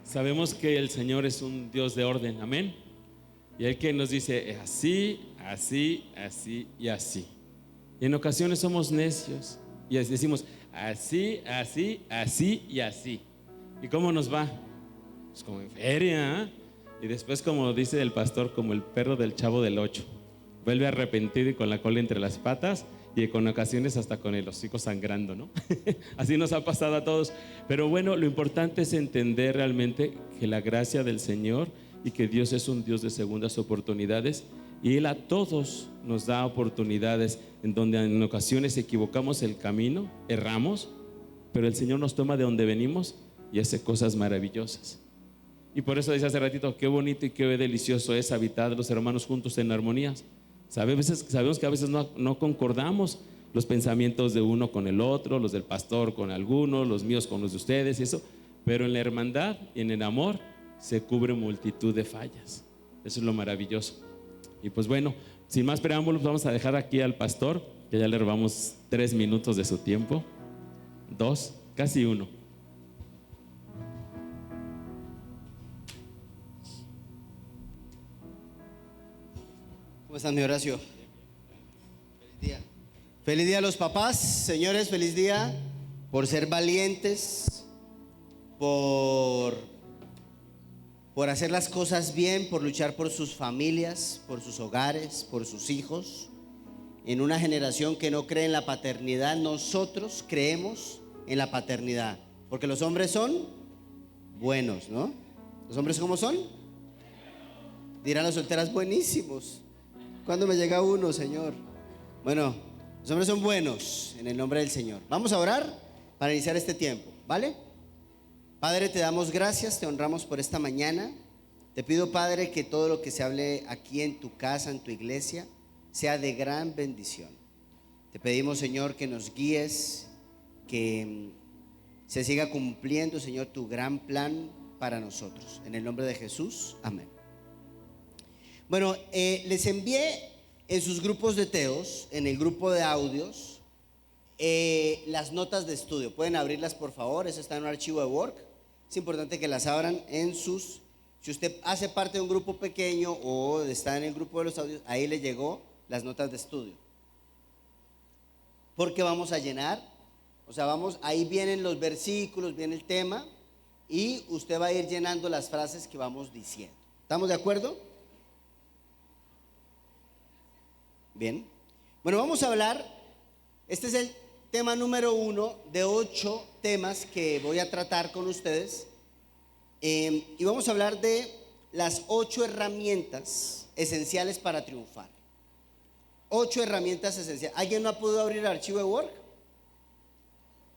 Sabemos que el Señor es un Dios de orden, amén. Y Él que nos dice así, así, así y así. Y en ocasiones somos necios y decimos así, así, así y así. ¿Y cómo nos va? Pues como en feria, ¿eh? Y después, como dice el pastor, como el perro del Chavo del Ocho, vuelve arrepentido y con la cola entre las patas, y con ocasiones hasta con el hocico sangrando, ¿no? Así nos ha pasado a todos. Pero bueno, lo importante es entender realmente que la gracia del Señor y que Dios es un Dios de segundas oportunidades, y Él a todos nos da oportunidades en donde en ocasiones equivocamos el camino, erramos, pero el Señor nos toma de donde venimos y hace cosas maravillosas. Y por eso decía hace ratito, qué bonito y qué delicioso es habitar los hermanos juntos en armonías. Sabemos que a veces no concordamos los pensamientos de uno con el otro, los del pastor con algunos, los míos con los de ustedes y eso, pero en la hermandad y en el amor se cubre multitud de fallas. Eso es lo maravilloso. Y pues bueno, sin más preámbulos, vamos a dejar aquí al pastor, que ya le robamos 3 minutos de su tiempo, 2, casi 1. ¿Cómo están, mi Horacio? Feliz día. Feliz día a los papás, señores, feliz día por ser valientes, por hacer las cosas bien, por luchar por sus familias, por sus hogares, por sus hijos. En una generación que no cree en la paternidad, nosotros creemos en la paternidad, porque los hombres son buenos, ¿no? ¿Los hombres cómo son? Dirán las solteras, buenísimos. ¿Cuándo me llega uno, Señor? Bueno, los hombres son buenos en el nombre del Señor. Vamos a orar para iniciar este tiempo, ¿vale? Padre, te damos gracias, te honramos por esta mañana. Te pido, Padre, que todo lo que se hable aquí en tu casa, en tu iglesia, sea de gran bendición. Te pedimos, Señor, que nos guíes, que se siga cumpliendo, Señor, tu gran plan para nosotros. En el nombre de Jesús, amén. Bueno, les envié en sus grupos de teos, en el grupo de audios, las notas de estudio. Pueden abrirlas, por favor. Eso está en un archivo de Word. Es importante que las abran en sus... Si usted hace parte de un grupo pequeño o está en el grupo de los audios, ahí le llegó las notas de estudio. Porque vamos a llenar, o sea, ahí vienen los versículos, viene el tema, y usted va a ir llenando las frases que vamos diciendo. ¿Estamos de acuerdo? Bien, bueno, vamos a hablar, este es el tema número 1 de 8 temas que voy a tratar con ustedes, y vamos a hablar de las 8 herramientas esenciales para triunfar. 8 herramientas esenciales. ¿Alguien no ha podido abrir el archivo de Word?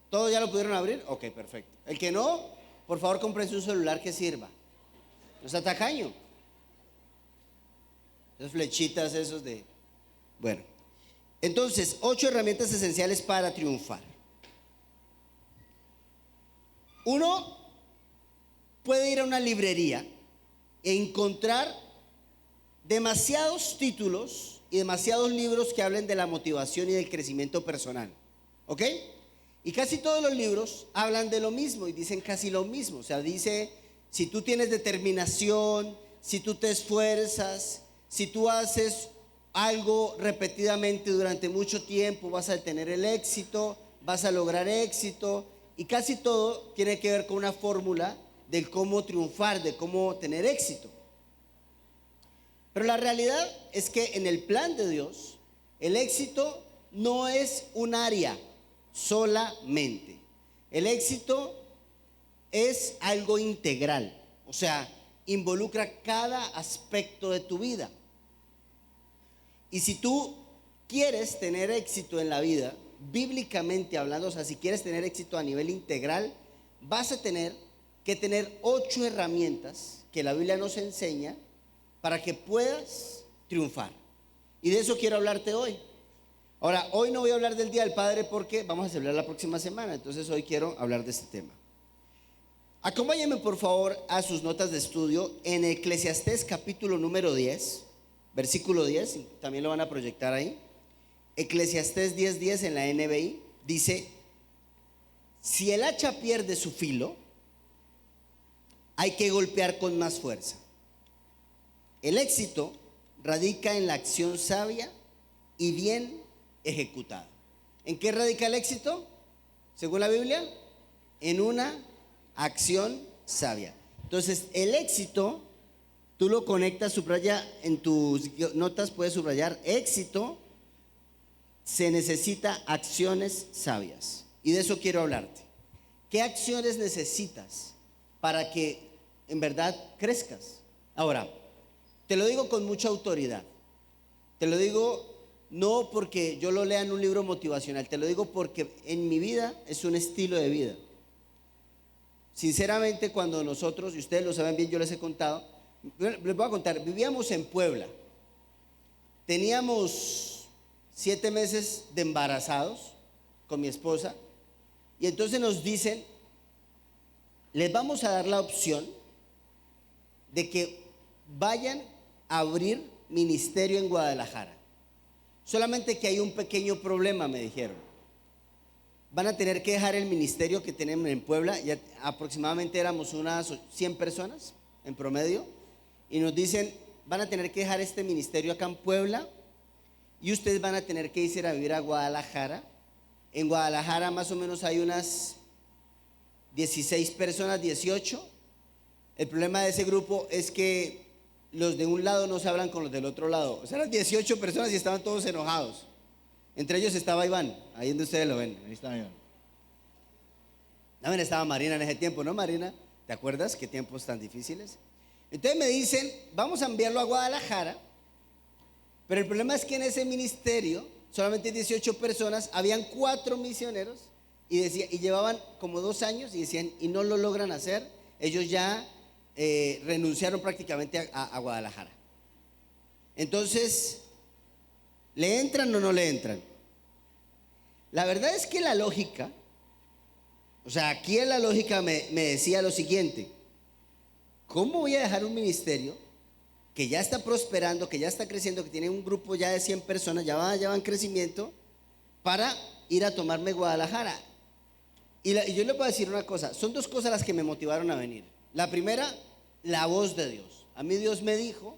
¿Todos ya lo pudieron abrir? Ok, perfecto. El que no, por favor, cómprense un celular que sirva. No está tacaño. Esas flechitas, esos de... Bueno, entonces, 8 herramientas esenciales para triunfar. Uno puede ir a una librería e encontrar demasiados títulos y demasiados libros que hablen de la motivación y del crecimiento personal, ¿ok? Y casi todos los libros hablan de lo mismo y dicen casi lo mismo. O sea, dice, si tú tienes determinación, si tú te esfuerzas, si tú haces algo repetidamente durante mucho tiempo, vas a tener el éxito, vas a lograr éxito, y casi todo tiene que ver con una fórmula de cómo triunfar, de cómo tener éxito. Pero la realidad es que en el plan de Dios, el éxito no es un área solamente. El éxito es algo integral, o sea, involucra cada aspecto de tu vida. Y si tú quieres tener éxito en la vida, bíblicamente hablando, o sea, si quieres tener éxito a nivel integral, vas a tener que tener 8 herramientas que la Biblia nos enseña para que puedas triunfar. Y de eso quiero hablarte hoy. Ahora, hoy no voy a hablar del Día del Padre porque vamos a celebrar la próxima semana, entonces hoy quiero hablar de este tema. Acompáñenme, por favor, a sus notas de estudio en Eclesiastés capítulo número 10. Versículo 10, también lo van a proyectar ahí. Eclesiastés 10:10 en la NBI dice: si el hacha pierde su filo, hay que golpear con más fuerza. El éxito radica en la acción sabia y bien ejecutada. ¿En qué radica el éxito? Según la Biblia, en una acción sabia. Entonces, el éxito, tú lo conectas, subraya en tus notas, puedes subrayar: éxito, se necesita acciones sabias. Y de eso quiero hablarte. ¿Qué acciones necesitas para que en verdad crezcas? Ahora, te lo digo con mucha autoridad. Te lo digo no porque yo lo lea en un libro motivacional, te lo digo porque en mi vida es un estilo de vida. Sinceramente, cuando nosotros, y ustedes lo saben bien, yo les he contado, les voy a contar, vivíamos en Puebla, teníamos 7 meses de embarazados con mi esposa, y entonces nos dicen: les vamos a dar la opción de que vayan a abrir ministerio en Guadalajara. Solamente que hay un pequeño problema, me dijeron. Van a tener que dejar el ministerio que tienen en Puebla. Ya aproximadamente éramos unas 100 personas en promedio. Y nos dicen: van a tener que dejar este ministerio acá en Puebla y ustedes van a tener que irse a vivir a Guadalajara. En Guadalajara más o menos hay unas 16 personas, 18. El problema de ese grupo es que los de un lado no se hablan con los del otro lado. O sea, eran 18 personas y estaban todos enojados. Entre ellos estaba Iván, ahí donde ustedes lo ven. Ahí estaba Iván. También estaba Marina en ese tiempo, ¿no, Marina? ¿Te acuerdas qué tiempos tan difíciles? Entonces me dicen: vamos a enviarlo a Guadalajara. Pero el problema es que en ese ministerio solamente 18 personas, habían 4 misioneros y llevaban como 2 años y decían: y no lo logran hacer. Ellos ya renunciaron prácticamente a Guadalajara. Entonces, ¿le entran o no le entran? La verdad es que la lógica, o sea, aquí en la lógica me decía lo siguiente: ¿cómo voy a dejar un ministerio que ya está prosperando, que ya está creciendo, que tiene un grupo ya de 100 personas, ya va en crecimiento, para ir a tomarme Guadalajara? Y yo le puedo decir una cosa: son 2 cosas las que me motivaron a venir. La primera, la voz de Dios. A mí Dios me dijo: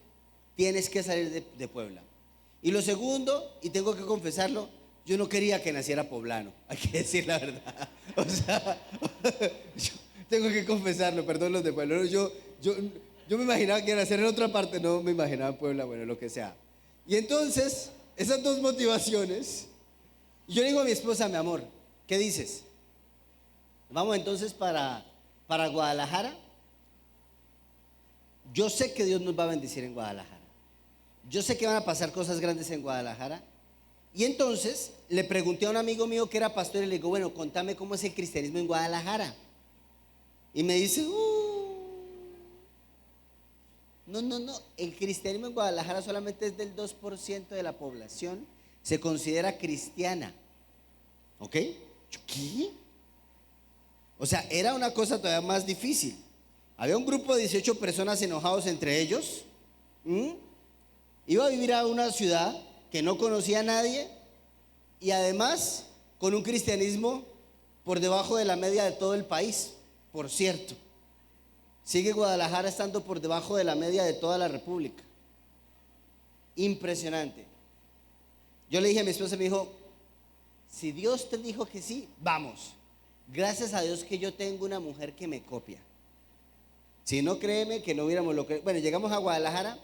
tienes que salir de Puebla. Y lo segundo, y tengo que confesarlo, yo no quería que naciera poblano, hay que decir la verdad. O sea, yo tengo que confesarlo, perdón los de Puebla. No, yo me imaginaba que iba a nacer en otra parte, no me imaginaba en Puebla, bueno, lo que sea. Y entonces, esas 2 motivaciones, yo le digo a mi esposa: mi amor, ¿qué dices? Vamos entonces para Guadalajara. Yo sé que Dios nos va a bendecir en Guadalajara. Yo sé que van a pasar cosas grandes en Guadalajara. Y entonces le pregunté a un amigo mío que era pastor y le digo: bueno, contame cómo es el cristianismo en Guadalajara. Y me dice: no, el cristianismo en Guadalajara solamente es del 2% de la población, se considera cristiana. ¿Ok? ¿Qué? O sea, era una cosa todavía más difícil. Había un grupo de 18 personas enojados entre ellos. Iba a vivir a una ciudad que no conocía a nadie y además con un cristianismo por debajo de la media de todo el país. Por cierto, sigue Guadalajara estando por debajo de la media de toda la República. Impresionante. Yo le dije a mi esposa, me dijo: si Dios te dijo que sí, vamos. Gracias a Dios que yo tengo una mujer que me copia. Si no, créeme que no hubiéramos lo que... Bueno, llegamos a Guadalajara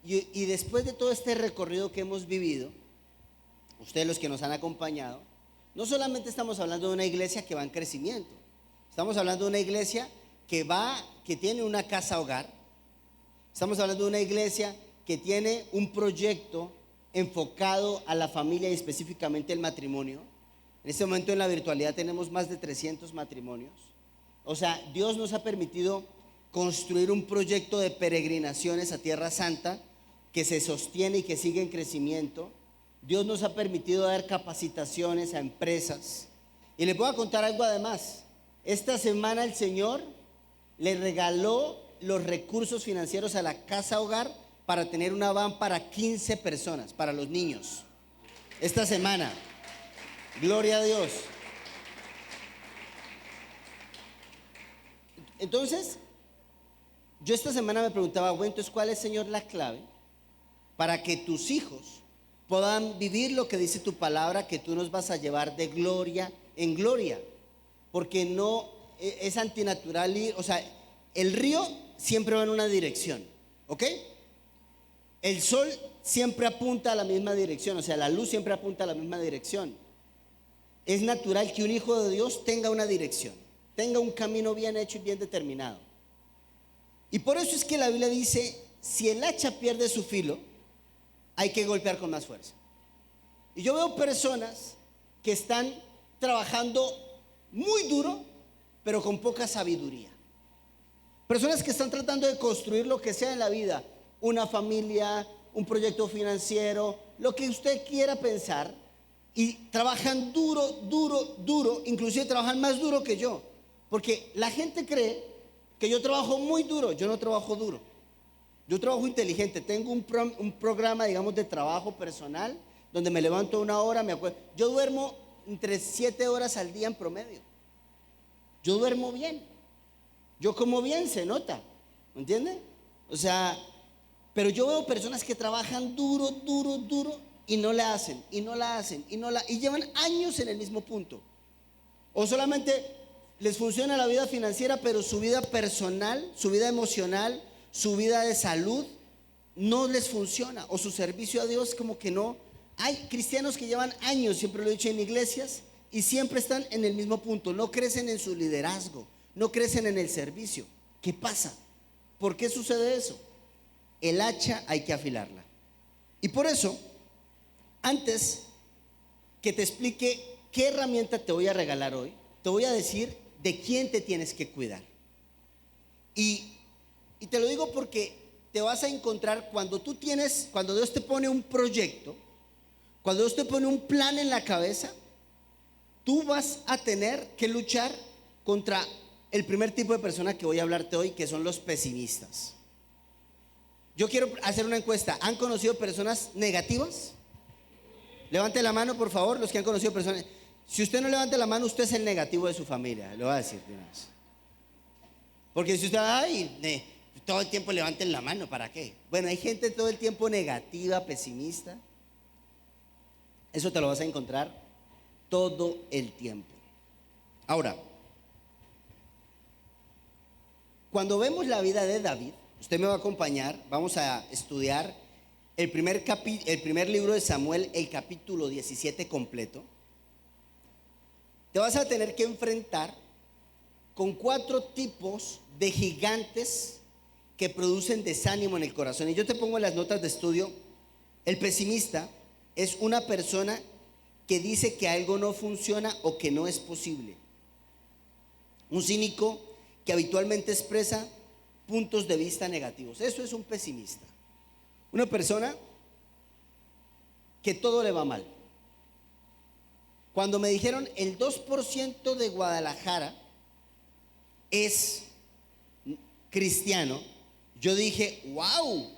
y después de todo este recorrido que hemos vivido, ustedes los que nos han acompañado, no solamente estamos hablando de una iglesia que va en crecimiento, estamos hablando de una iglesia que tiene una casa hogar, estamos hablando de una iglesia que tiene un proyecto enfocado a la familia y específicamente el matrimonio. En este momento en la virtualidad tenemos más de 300 matrimonios. O sea, Dios nos ha permitido construir un proyecto de peregrinaciones a Tierra Santa que se sostiene y que sigue en crecimiento. Dios nos ha permitido dar capacitaciones a empresas. Y les voy a contar algo además. Esta semana el Señor le regaló los recursos financieros a la casa hogar para tener una van para 15 personas, para los niños. Esta semana. Gloria a Dios. Entonces, Yo esta semana me preguntaba, bueno, entonces, ¿cuál es, Señor, la clave para que tus hijos puedan vivir lo que dice tu palabra, que tú nos vas a llevar de gloria en gloria? Porque no es antinatural ir, o sea, el río siempre va en una dirección, ¿ok? El sol siempre apunta a la misma dirección, o sea, la luz siempre apunta a la misma dirección. Es natural que un hijo de Dios tenga una dirección, tenga un camino bien hecho y bien determinado. Y por eso es que la Biblia dice, si el hacha pierde su filo, hay que golpear con más fuerza. Y yo veo personas que están trabajando muy duro, pero con poca sabiduría. Personas que están tratando de construir lo que sea en la vida, una familia, un proyecto financiero, lo que usted quiera pensar, y trabajan duro, duro, duro, inclusive trabajan más duro que yo, porque la gente cree que yo trabajo muy duro. Yo no trabajo duro, yo trabajo inteligente. Tengo un programa, digamos, de trabajo personal, donde me levanto 1 hora, me acuerdo. Yo duermo entre 7 horas al día en promedio. Yo duermo bien, yo como bien, se nota, ¿me entiende? O sea, pero yo veo personas que trabajan duro, duro, duro, y no la hacen, y no la hacen, y llevan años en el mismo punto. O solamente les funciona la vida financiera, pero su vida personal, su vida emocional, su vida de salud no les funciona, o su servicio a Dios como que no. Hay cristianos que llevan años, siempre lo he dicho, en iglesias, y siempre están en el mismo punto. No crecen en su liderazgo, no crecen en el servicio. ¿Qué pasa? ¿Por qué sucede eso? El hacha hay que afilarla. Y por eso, antes que te explique qué herramienta te voy a regalar hoy, te voy a decir de quién te tienes que cuidar. Y te lo digo porque te vas a encontrar cuando Dios te pone un proyecto, cuando Dios te pone un plan en la cabeza, tú vas a tener que luchar contra el primer tipo de persona que voy a hablarte hoy, que son los pesimistas. Yo quiero hacer una encuesta. ¿Han conocido personas negativas? Levante la mano, por favor, los que han conocido personas. Si usted no levanta la mano, usted es el negativo de su familia. Lo voy a decir de una vez. Porque si usted, todo el tiempo levanten la mano, ¿para qué? Bueno, hay gente todo el tiempo negativa, pesimista. Eso te lo vas a encontrar todo el tiempo. Ahora, cuando vemos la vida de David, usted me va a acompañar, vamos a estudiar el primer libro de Samuel, el capítulo 17 completo. Te vas a tener que enfrentar con 4 tipos de gigantes que producen desánimo en el corazón. Y yo te pongo en las notas de estudio: el pesimista es una persona que dice que algo no funciona o que no es posible. Un cínico que habitualmente expresa puntos de vista negativos. Eso es un pesimista. Una persona que todo le va mal. Cuando me dijeron el 2% de Guadalajara es cristiano, yo dije, wow,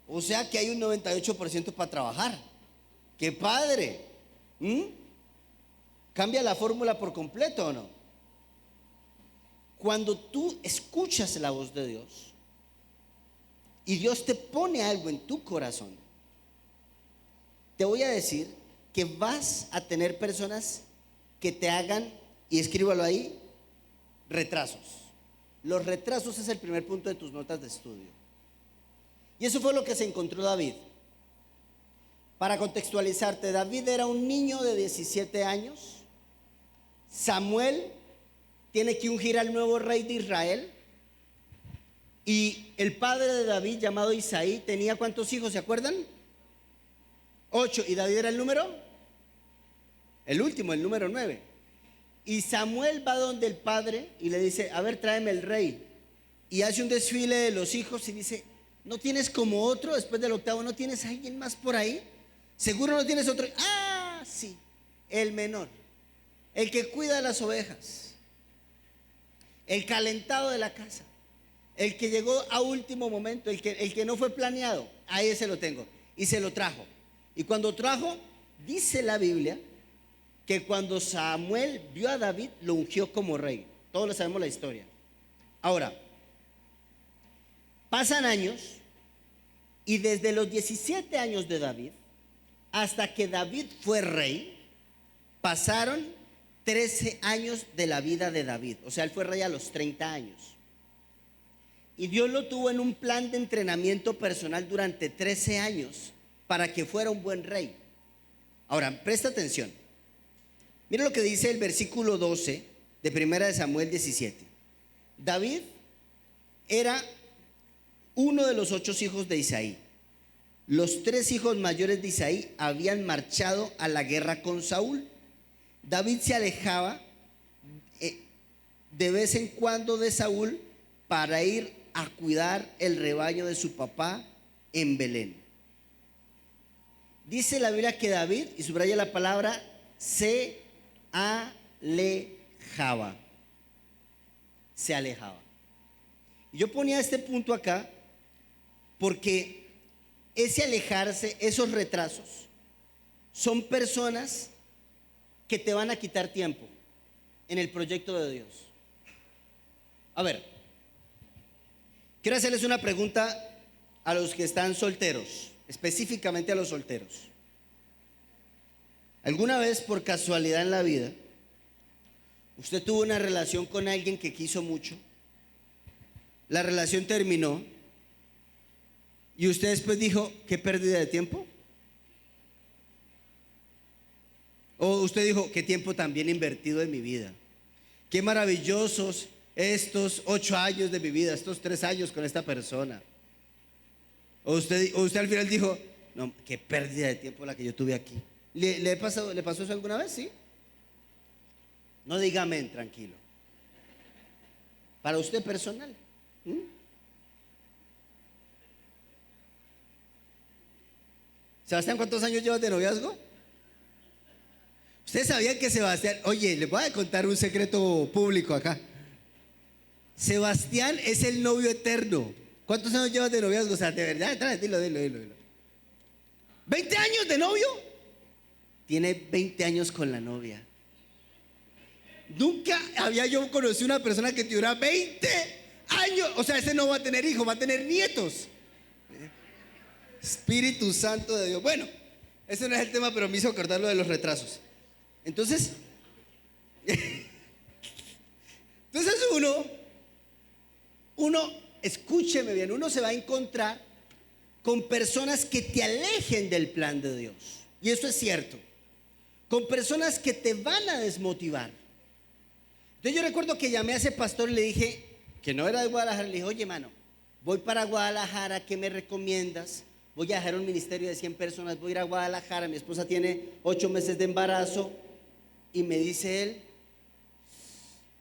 o sea que hay un 98% para trabajar. ¡Qué padre! ¿Cambia la fórmula por completo o no? Cuando tú escuchas la voz de Dios y Dios te pone algo en tu corazón, te voy a decir que vas a tener personas que te hagan, y escríbalo ahí, retrasos. Los retrasos es el primer punto de tus notas de estudio. Y eso fue lo que se encontró David. Para contextualizarte, David era un niño de 17 años. Samuel tiene que ungir al nuevo rey de Israel. Y el padre de David, llamado Isaí, tenía ¿cuántos hijos? ¿Se acuerdan? 8. ¿Y David era el número? El último, el número 9. Y Samuel va donde el padre y le dice, a ver, tráeme el rey. Y hace un desfile de los hijos y dice, ¿no tienes como otro después del 8? ¿No tienes a alguien más por ahí? ¿Seguro no tienes otro? Ah, sí, el menor, el que cuida las ovejas, el calentado de la casa, el que llegó a último momento, el que no fue planeado. Ahí ese lo tengo. Y se lo trajo. Y cuando trajo, dice la Biblia que cuando Samuel vio a David, lo ungió como rey. Todos lo sabemos la historia. Ahora, Pasan años y desde los 17 años de David hasta que David fue rey, pasaron 13 años de la vida de David. O sea, él fue rey a los 30 años. Y Dios lo tuvo en un plan de entrenamiento personal durante 13 años para que fuera un buen rey. Ahora, presta atención. Mira lo que dice el versículo 12 de 1 de Samuel 17. David era uno de los 8 hijos de Isaí. Los 3 hijos mayores de Isaí habían marchado a la guerra con Saúl. David se alejaba de vez en cuando de Saúl para ir a cuidar el rebaño de su papá en Belén. Dice la Biblia que David, y subraya la palabra, se alejaba. Se alejaba. Y yo ponía este punto acá porque ese alejarse, esos retrasos, son personas que te van a quitar tiempo en el proyecto de Dios. A ver, quiero hacerles una pregunta a los que están solteros, específicamente a los solteros. ¿Alguna vez por casualidad en la vida usted tuvo una relación con alguien que quiso mucho? La relación terminó y usted después dijo, ¿qué pérdida de tiempo? O usted dijo, ¿qué tiempo tan bien invertido en mi vida? Qué maravillosos estos 8 años de mi vida, estos 3 años con esta persona. O usted al final dijo, no, qué pérdida de tiempo la que yo tuve aquí. ¿Le pasó eso alguna vez? Sí. No diga amén, tranquilo. Para usted personal. Sebastián, ¿cuántos años llevas de noviazgo? Ustedes sabían que Sebastián, oye, les voy a contar un secreto público acá. Sebastián es el novio eterno. ¿Cuántos años llevas de noviazgo? O sea, de verdad, dilo. ¿20 años de novio? Tiene 20 años con la novia. Nunca había yo conocido una persona que tuviera 20 años. O sea, ese no va a tener hijos, va a tener nietos. Espíritu Santo de Dios. Bueno, ese no es el tema, pero me hizo acordar lo de los retrasos. Entonces uno, escúcheme bien, uno se va a encontrar con personas que te alejen del plan de Dios. Y eso es cierto. Con personas que te van a desmotivar. Entonces yo recuerdo que llamé a ese pastor y le dije, que no era de Guadalajara, le dije, oye, mano, voy para Guadalajara, ¿qué me recomiendas? Voy a dejar un ministerio de 100 personas, voy a ir a Guadalajara, mi esposa tiene 8 meses de embarazo. Y me dice él,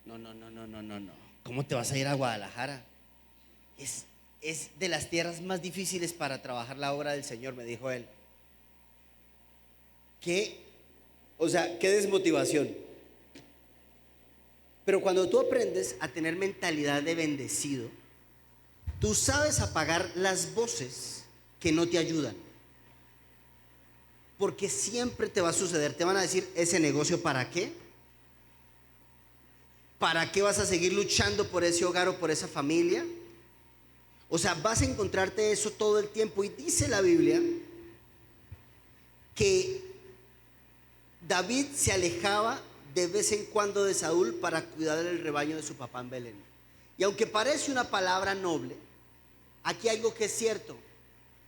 no, ¿cómo te vas a ir a Guadalajara? Es de las tierras más difíciles para trabajar la obra del Señor, me dijo él. Qué desmotivación. Pero cuando tú aprendes a tener mentalidad de bendecido, tú sabes apagar las voces que no te ayudan. Porque siempre te va a suceder, te van a decir, ¿ese negocio para qué? ¿Para qué vas a seguir luchando por ese hogar o por esa familia? O sea, vas a encontrarte eso todo el tiempo. Y dice la Biblia que David se alejaba de vez en cuando de Saúl para cuidar el rebaño de su papá en Belén. Y aunque parece una palabra noble, aquí hay algo que es cierto.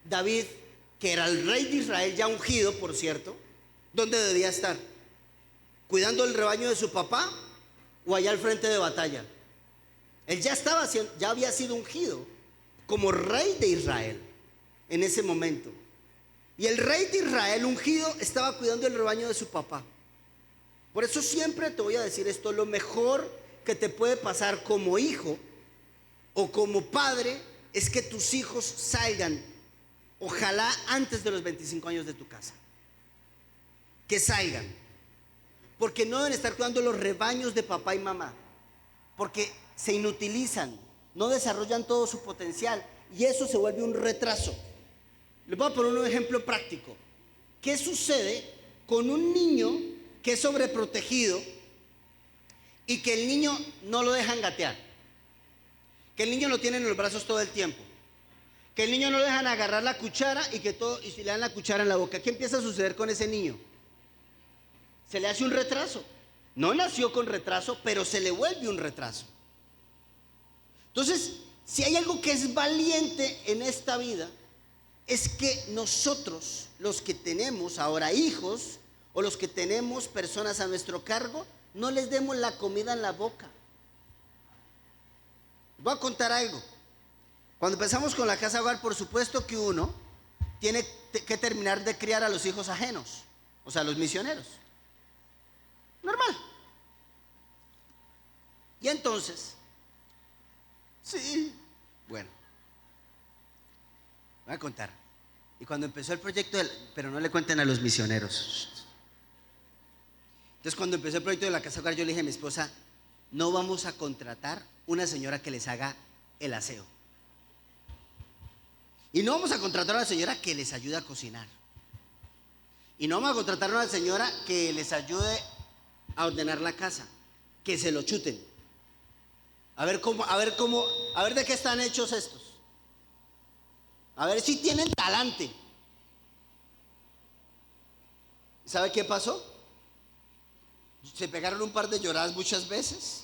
David, que era el rey de Israel, ya ungido, por cierto, ¿dónde debía estar? ¿Cuidando el rebaño de su papá o allá al frente de batalla? Él ya había sido ungido como rey de Israel en ese momento. Y el rey de Israel ungido estaba cuidando el rebaño de su papá. Por eso siempre te voy a decir esto: lo mejor que te puede pasar como hijo o como padre es que tus hijos salgan, ojalá antes de los 25 años de tu casa. Que salgan. Porque no deben estar cuidando los rebaños de papá y mamá. Porque se inutilizan, no desarrollan todo su potencial. Y eso se vuelve un retraso. Les voy a poner un ejemplo práctico. ¿Qué sucede con un niño que es sobreprotegido y que el niño no lo dejan gatear? Que el niño lo tiene en los brazos todo el tiempo. que el niño no le dejan agarrar la cuchara y y si le dan la cuchara en la boca, ¿qué empieza a suceder con ese niño? Se le hace un retraso. No nació con retraso, pero se le vuelve un retraso. Entonces, si hay algo que es valiente en esta vida, es que nosotros, los que tenemos ahora hijos, o los que tenemos personas a nuestro cargo, no les demos la comida en la boca. Voy a contar algo. Cuando empezamos con la casa hogar, por supuesto que uno tiene que terminar de criar a los hijos ajenos, o sea, los misioneros. Normal. Y entonces, sí, bueno, voy a contar. Y cuando empezó el proyecto, pero no le cuenten a los misioneros. Entonces, cuando empezó el proyecto de la casa hogar, yo le dije a mi esposa, no vamos a contratar una señora que les haga el aseo. Y no vamos a contratar a una señora que les ayude a cocinar. Y no vamos a contratar a una señora que les ayude a ordenar la casa, que se lo chuten. A ver de qué están hechos estos. A ver si tienen talante. ¿Sabe qué pasó? Se pegaron un par de lloradas muchas veces.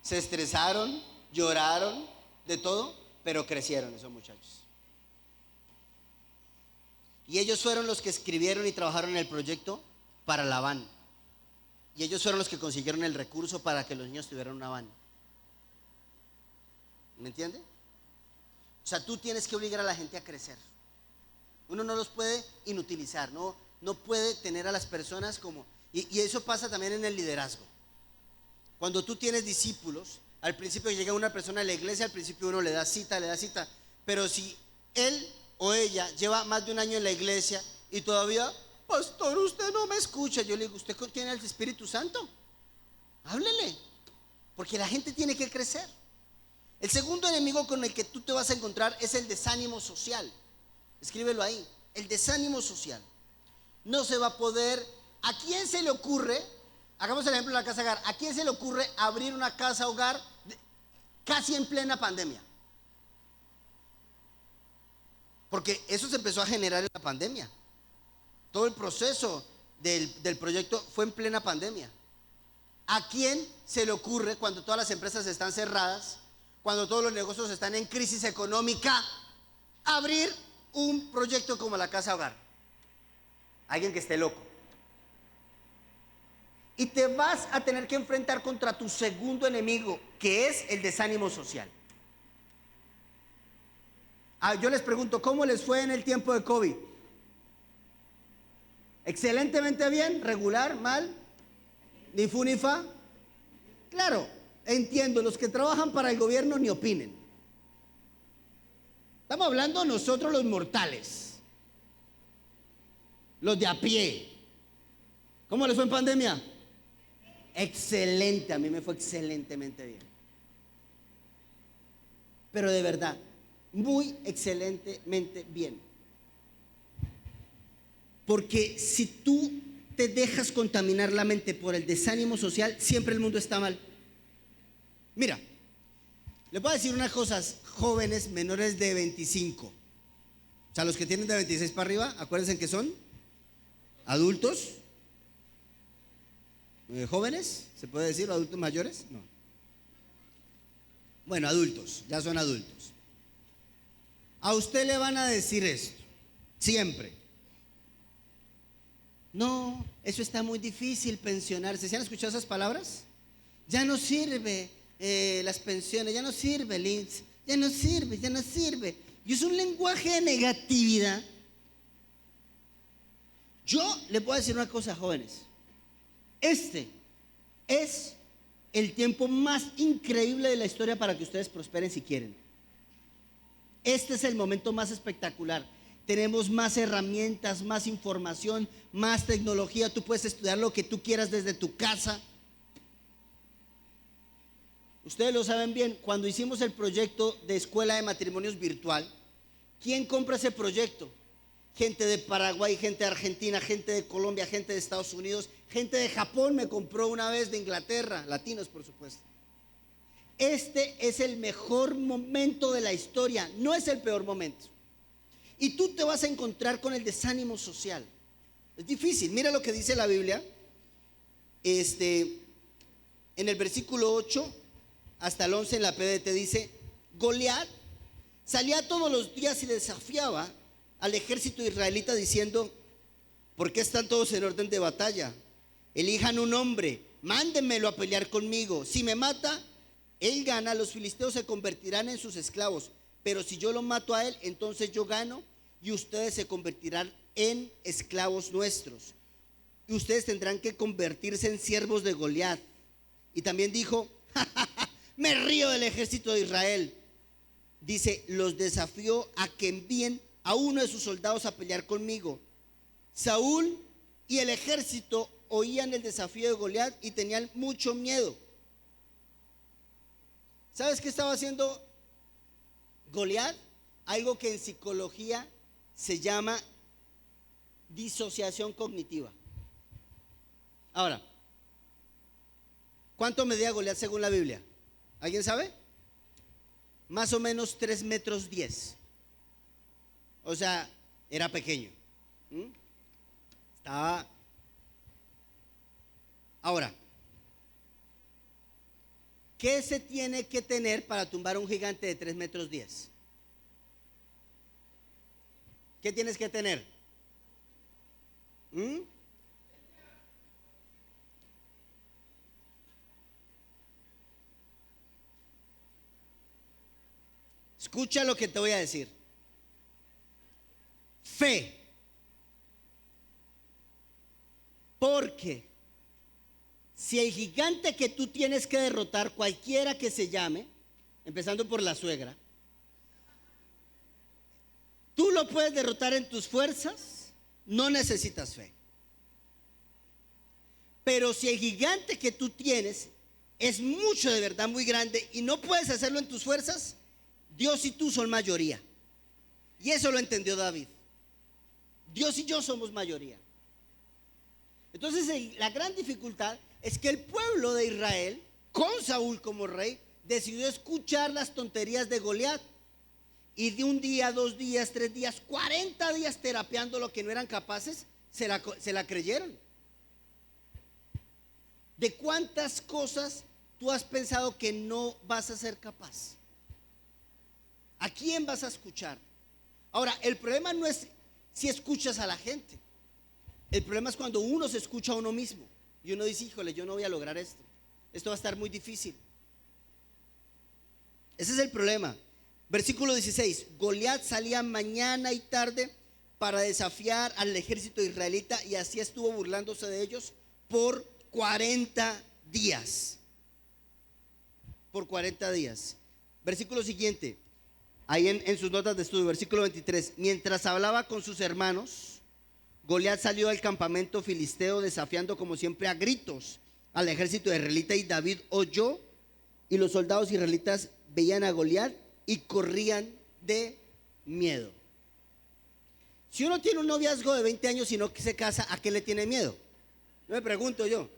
Se estresaron, lloraron, de todo, pero crecieron esos muchachos. Y ellos fueron los que escribieron y trabajaron en el proyecto para la van. Y ellos fueron los que consiguieron el recurso para que los niños tuvieran una van. ¿Me entiende? O sea, tú tienes que obligar a la gente a crecer. Uno no los puede inutilizar, no puede tener a las personas como... Y eso pasa también en el liderazgo. Cuando tú tienes discípulos, al principio llega una persona a la iglesia, al principio uno le da cita, pero si él o ella lleva más de un año en la iglesia y todavía, pastor, usted no me escucha, yo le digo, ¿usted tiene el Espíritu Santo? Háblele, porque la gente tiene que crecer. El segundo enemigo con el que tú te vas a encontrar es el desánimo social. Escríbelo ahí, el desánimo social. No se va a poder. ¿A quién se le ocurre? Hagamos el ejemplo de la casa hogar. ¿A quién se le ocurre abrir una casa hogar casi en plena pandemia? Porque eso se empezó a generar en la pandemia. Todo el proceso del proyecto fue en plena pandemia. ¿A quién se le ocurre cuando todas las empresas están cerradas, cuando todos los negocios están en crisis económica, abrir un proyecto como la casa hogar? Alguien que esté loco. Y te vas a tener que enfrentar contra tu segundo enemigo, que es el desánimo social. Yo les pregunto, ¿cómo les fue en el tiempo de COVID? ¿Excelentemente bien? ¿Regular? ¿Mal? ¿Ni fu ni fa? Claro, entiendo, los que trabajan para el gobierno ni opinen. Estamos hablando nosotros los mortales, los de a pie. ¿Cómo les fue en pandemia? Excelente, a mí me fue excelentemente bien. Pero de verdad, muy excelentemente bien. Porque si tú te dejas contaminar la mente por el desánimo social, siempre el mundo está mal. Mira, les voy a decir unas cosas, jóvenes menores de 25. O sea, los que tienen de 26 para arriba, acuérdense que son adultos. ¿Jóvenes? ¿Se puede decir? ¿Adultos mayores? No. Bueno, adultos, ya son adultos. A usted le van a decir esto, siempre. No, eso está muy difícil pensionarse. ¿Se han escuchado esas palabras? Ya no sirve las pensiones, ya no sirve el INSS, ya no sirve. Y es un lenguaje de negatividad. Yo les voy a decir una cosa, jóvenes. Este es el tiempo más increíble de la historia para que ustedes prosperen si quieren. Este es el momento más espectacular. Tenemos más herramientas, más información, más tecnología. Tú puedes estudiar lo que tú quieras desde tu casa. Ustedes lo saben bien, cuando hicimos el proyecto de escuela de matrimonios virtual, ¿quién compra ese proyecto? Gente de Paraguay, gente de Argentina, gente de Colombia, gente de Estados Unidos, gente de Japón me compró una vez, de Inglaterra, latinos por supuesto. este es el mejor momento de la historia, no es el peor momento. Y tú te vas a encontrar con el desánimo social. Es difícil. Mira lo que dice la Biblia. En el versículo 8 hasta el 11 en la PDT dice: Goliat salía todos los días y desafiaba al ejército israelita diciendo: ¿por qué están todos en orden de batalla? Elijan un hombre, mándenmelo a pelear conmigo. Si me mata, él gana, los filisteos se convertirán en sus esclavos. Pero si yo lo mato a él, entonces yo gano y ustedes se convertirán en esclavos nuestros. Y ustedes tendrán que convertirse en siervos de Goliat. Y también dijo: me río del ejército de Israel. Dice: los desafío a que envíen a uno de sus soldados a pelear conmigo. Saúl y el ejército oían el desafío de Goliat y tenían mucho miedo. ¿Sabes qué estaba haciendo Goliat? Algo que en psicología se llama disociación cognitiva. Ahora, ¿cuánto medía Goliat según la Biblia? ¿Alguien sabe? Más o menos 3 metros 10. O sea, era pequeño. Estaba. Ahora, ¿qué se tiene que tener para tumbar a un gigante de 3 metros 10? ¿Qué tienes que tener? Escucha lo que te voy a decir. Fe. Porque si el gigante que tú tienes que derrotar, cualquiera que se llame, empezando por la suegra, tú lo puedes derrotar en tus fuerzas, no necesitas fe. Pero si el gigante que tú tienes es mucho, de verdad muy grande, y no puedes hacerlo en tus fuerzas, Dios y tú son mayoría. Y eso lo entendió David. Dios y yo somos mayoría. Entonces la gran dificultad es que el pueblo de Israel, con Saúl como rey, decidió escuchar las tonterías de Goliat. Y de un día, 2 días, 3 días, 40 días terapeando lo que no eran capaces, se la creyeron. ¿De cuántas cosas tú has pensado que no vas a ser capaz? ¿A quién vas a escuchar? Ahora, el problema no es si escuchas a la gente. El problema es cuando uno se escucha a uno mismo y uno dice: híjole, yo no voy a lograr esto. Esto va a estar muy difícil. Ese es el problema. Versículo 16: Goliat salía mañana y tarde para desafiar al ejército israelita, y así estuvo burlándose de ellos por 40 días. Por 40 días. Versículo siguiente, ahí en sus notas de estudio, versículo 23: mientras hablaba con sus hermanos, Goliat salió del campamento filisteo desafiando como siempre a gritos al ejército israelita, y David oyó, y los soldados israelitas veían a Goliat y corrían de miedo. Si uno tiene un noviazgo de 20 años y no se casa, ¿a qué le tiene miedo? No me pregunto yo.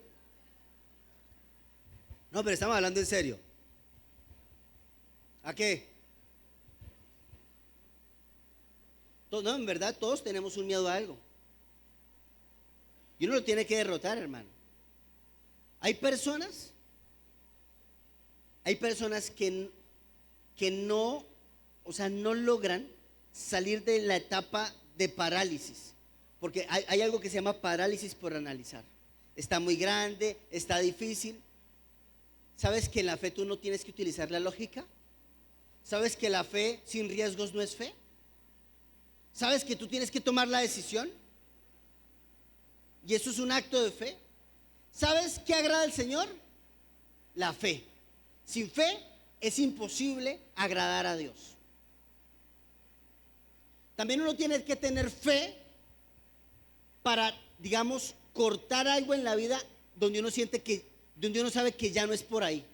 No, pero estamos hablando en serio. ¿A qué? No, en verdad todos tenemos un miedo a algo. Y uno lo tiene que derrotar, hermano. Hay personas que no, o sea, no logran salir de la etapa de parálisis, porque hay algo que se llama parálisis por analizar. Está muy grande, está difícil. ¿Sabes que en la fe tú no tienes que utilizar la lógica? ¿Sabes que la fe sin riesgos no es fe? ¿Sabes que tú tienes que tomar la decisión? Y eso es un acto de fe. ¿Sabes qué agrada al Señor? La fe. Sin fe es imposible agradar a Dios. También uno tiene que tener fe para, digamos, cortar algo en la vida donde uno sabe que ya no es por ahí.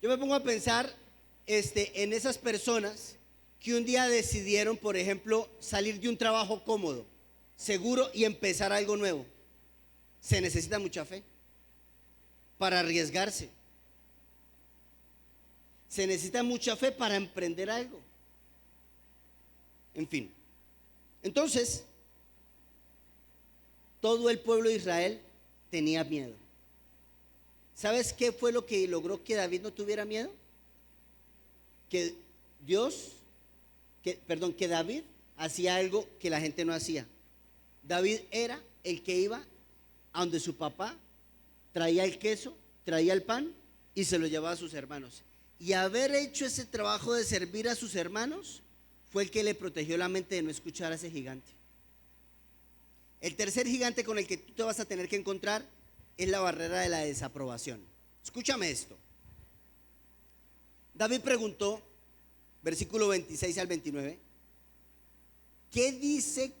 Yo me pongo a pensar en esas personas que un día decidieron, por ejemplo, salir de un trabajo cómodo, seguro, y empezar algo nuevo. Se necesita mucha fe para arriesgarse. Se necesita mucha fe para emprender algo. En fin. Entonces, todo el pueblo de Israel tenía miedo. ¿Sabes qué fue lo que logró que David no tuviera miedo? Que David hacía algo que la gente no hacía. David era el que iba a donde su papá, traía el queso, traía el pan y se lo llevaba a sus hermanos. Y haber hecho ese trabajo de servir a sus hermanos fue el que le protegió la mente de no escuchar a ese gigante. El tercer gigante con el que tú te vas a tener que encontrar es la barrera de la desaprobación. Escúchame esto. David preguntó, versículo 26 al 29, ¿qué dice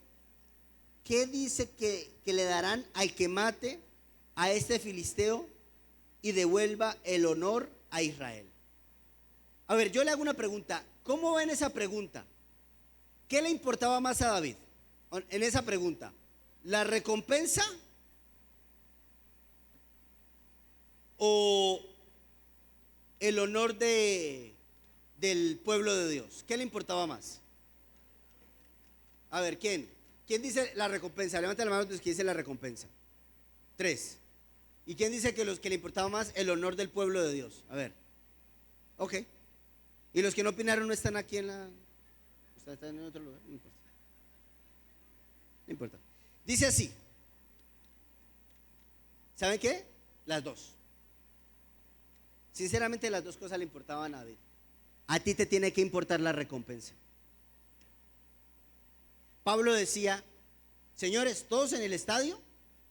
que le darán al que mate a este filisteo y devuelva el honor a Israel? A ver, yo le hago una pregunta. ¿Cómo ven esa pregunta? ¿Qué le importaba más a David en esa pregunta? ¿La recompensa o el honor del pueblo de Dios? ¿Qué le importaba más? A ver, ¿quién dice la recompensa? Levanta la mano los que dice la recompensa. 3. ¿Y quién dice que los que le importaba más el honor del pueblo de Dios? A ver. Ok. ¿Y los que no opinaron no están aquí están en otro lugar? No importa. No importa. Dice así. ¿Saben qué? Las dos. Sinceramente, las dos cosas le importaban a David. A ti te tiene que importar la recompensa. Pablo decía: señores, todos en el estadio,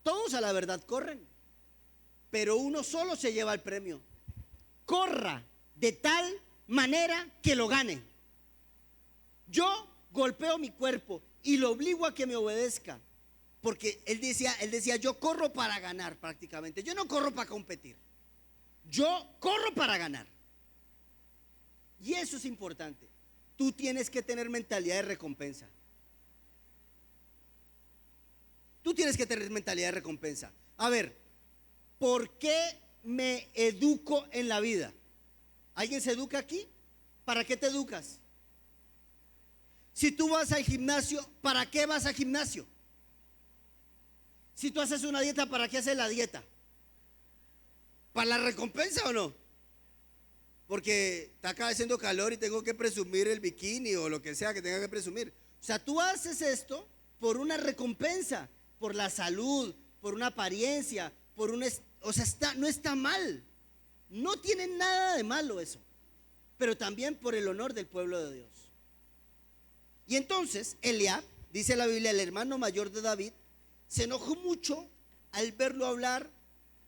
todos a la verdad corren, pero uno solo se lleva el premio. Corra de tal manera que lo gane. Yo golpeo mi cuerpo y lo obligo a que me obedezca, porque él decía, yo corro para ganar prácticamente. Yo no corro para competir, yo corro para ganar. Y eso es importante. Tú tienes que tener mentalidad de recompensa. Tú tienes que tener mentalidad de recompensa. A ver, ¿por qué me educo en la vida? ¿Alguien se educa aquí? ¿Para qué te educas? Si tú vas al gimnasio, ¿para qué vas al gimnasio? Si tú haces una dieta, ¿para qué haces la dieta? ¿Para la recompensa o no? Porque está acá haciendo calor y tengo que presumir el bikini o lo que sea que tenga que presumir. O sea, tú haces esto por una recompensa, por la salud, por una apariencia, o sea, no está mal. No tiene nada de malo eso. Pero también por el honor del pueblo de Dios. Y entonces Eliab, dice la Biblia, el hermano mayor de David, se enojó mucho al verlo hablar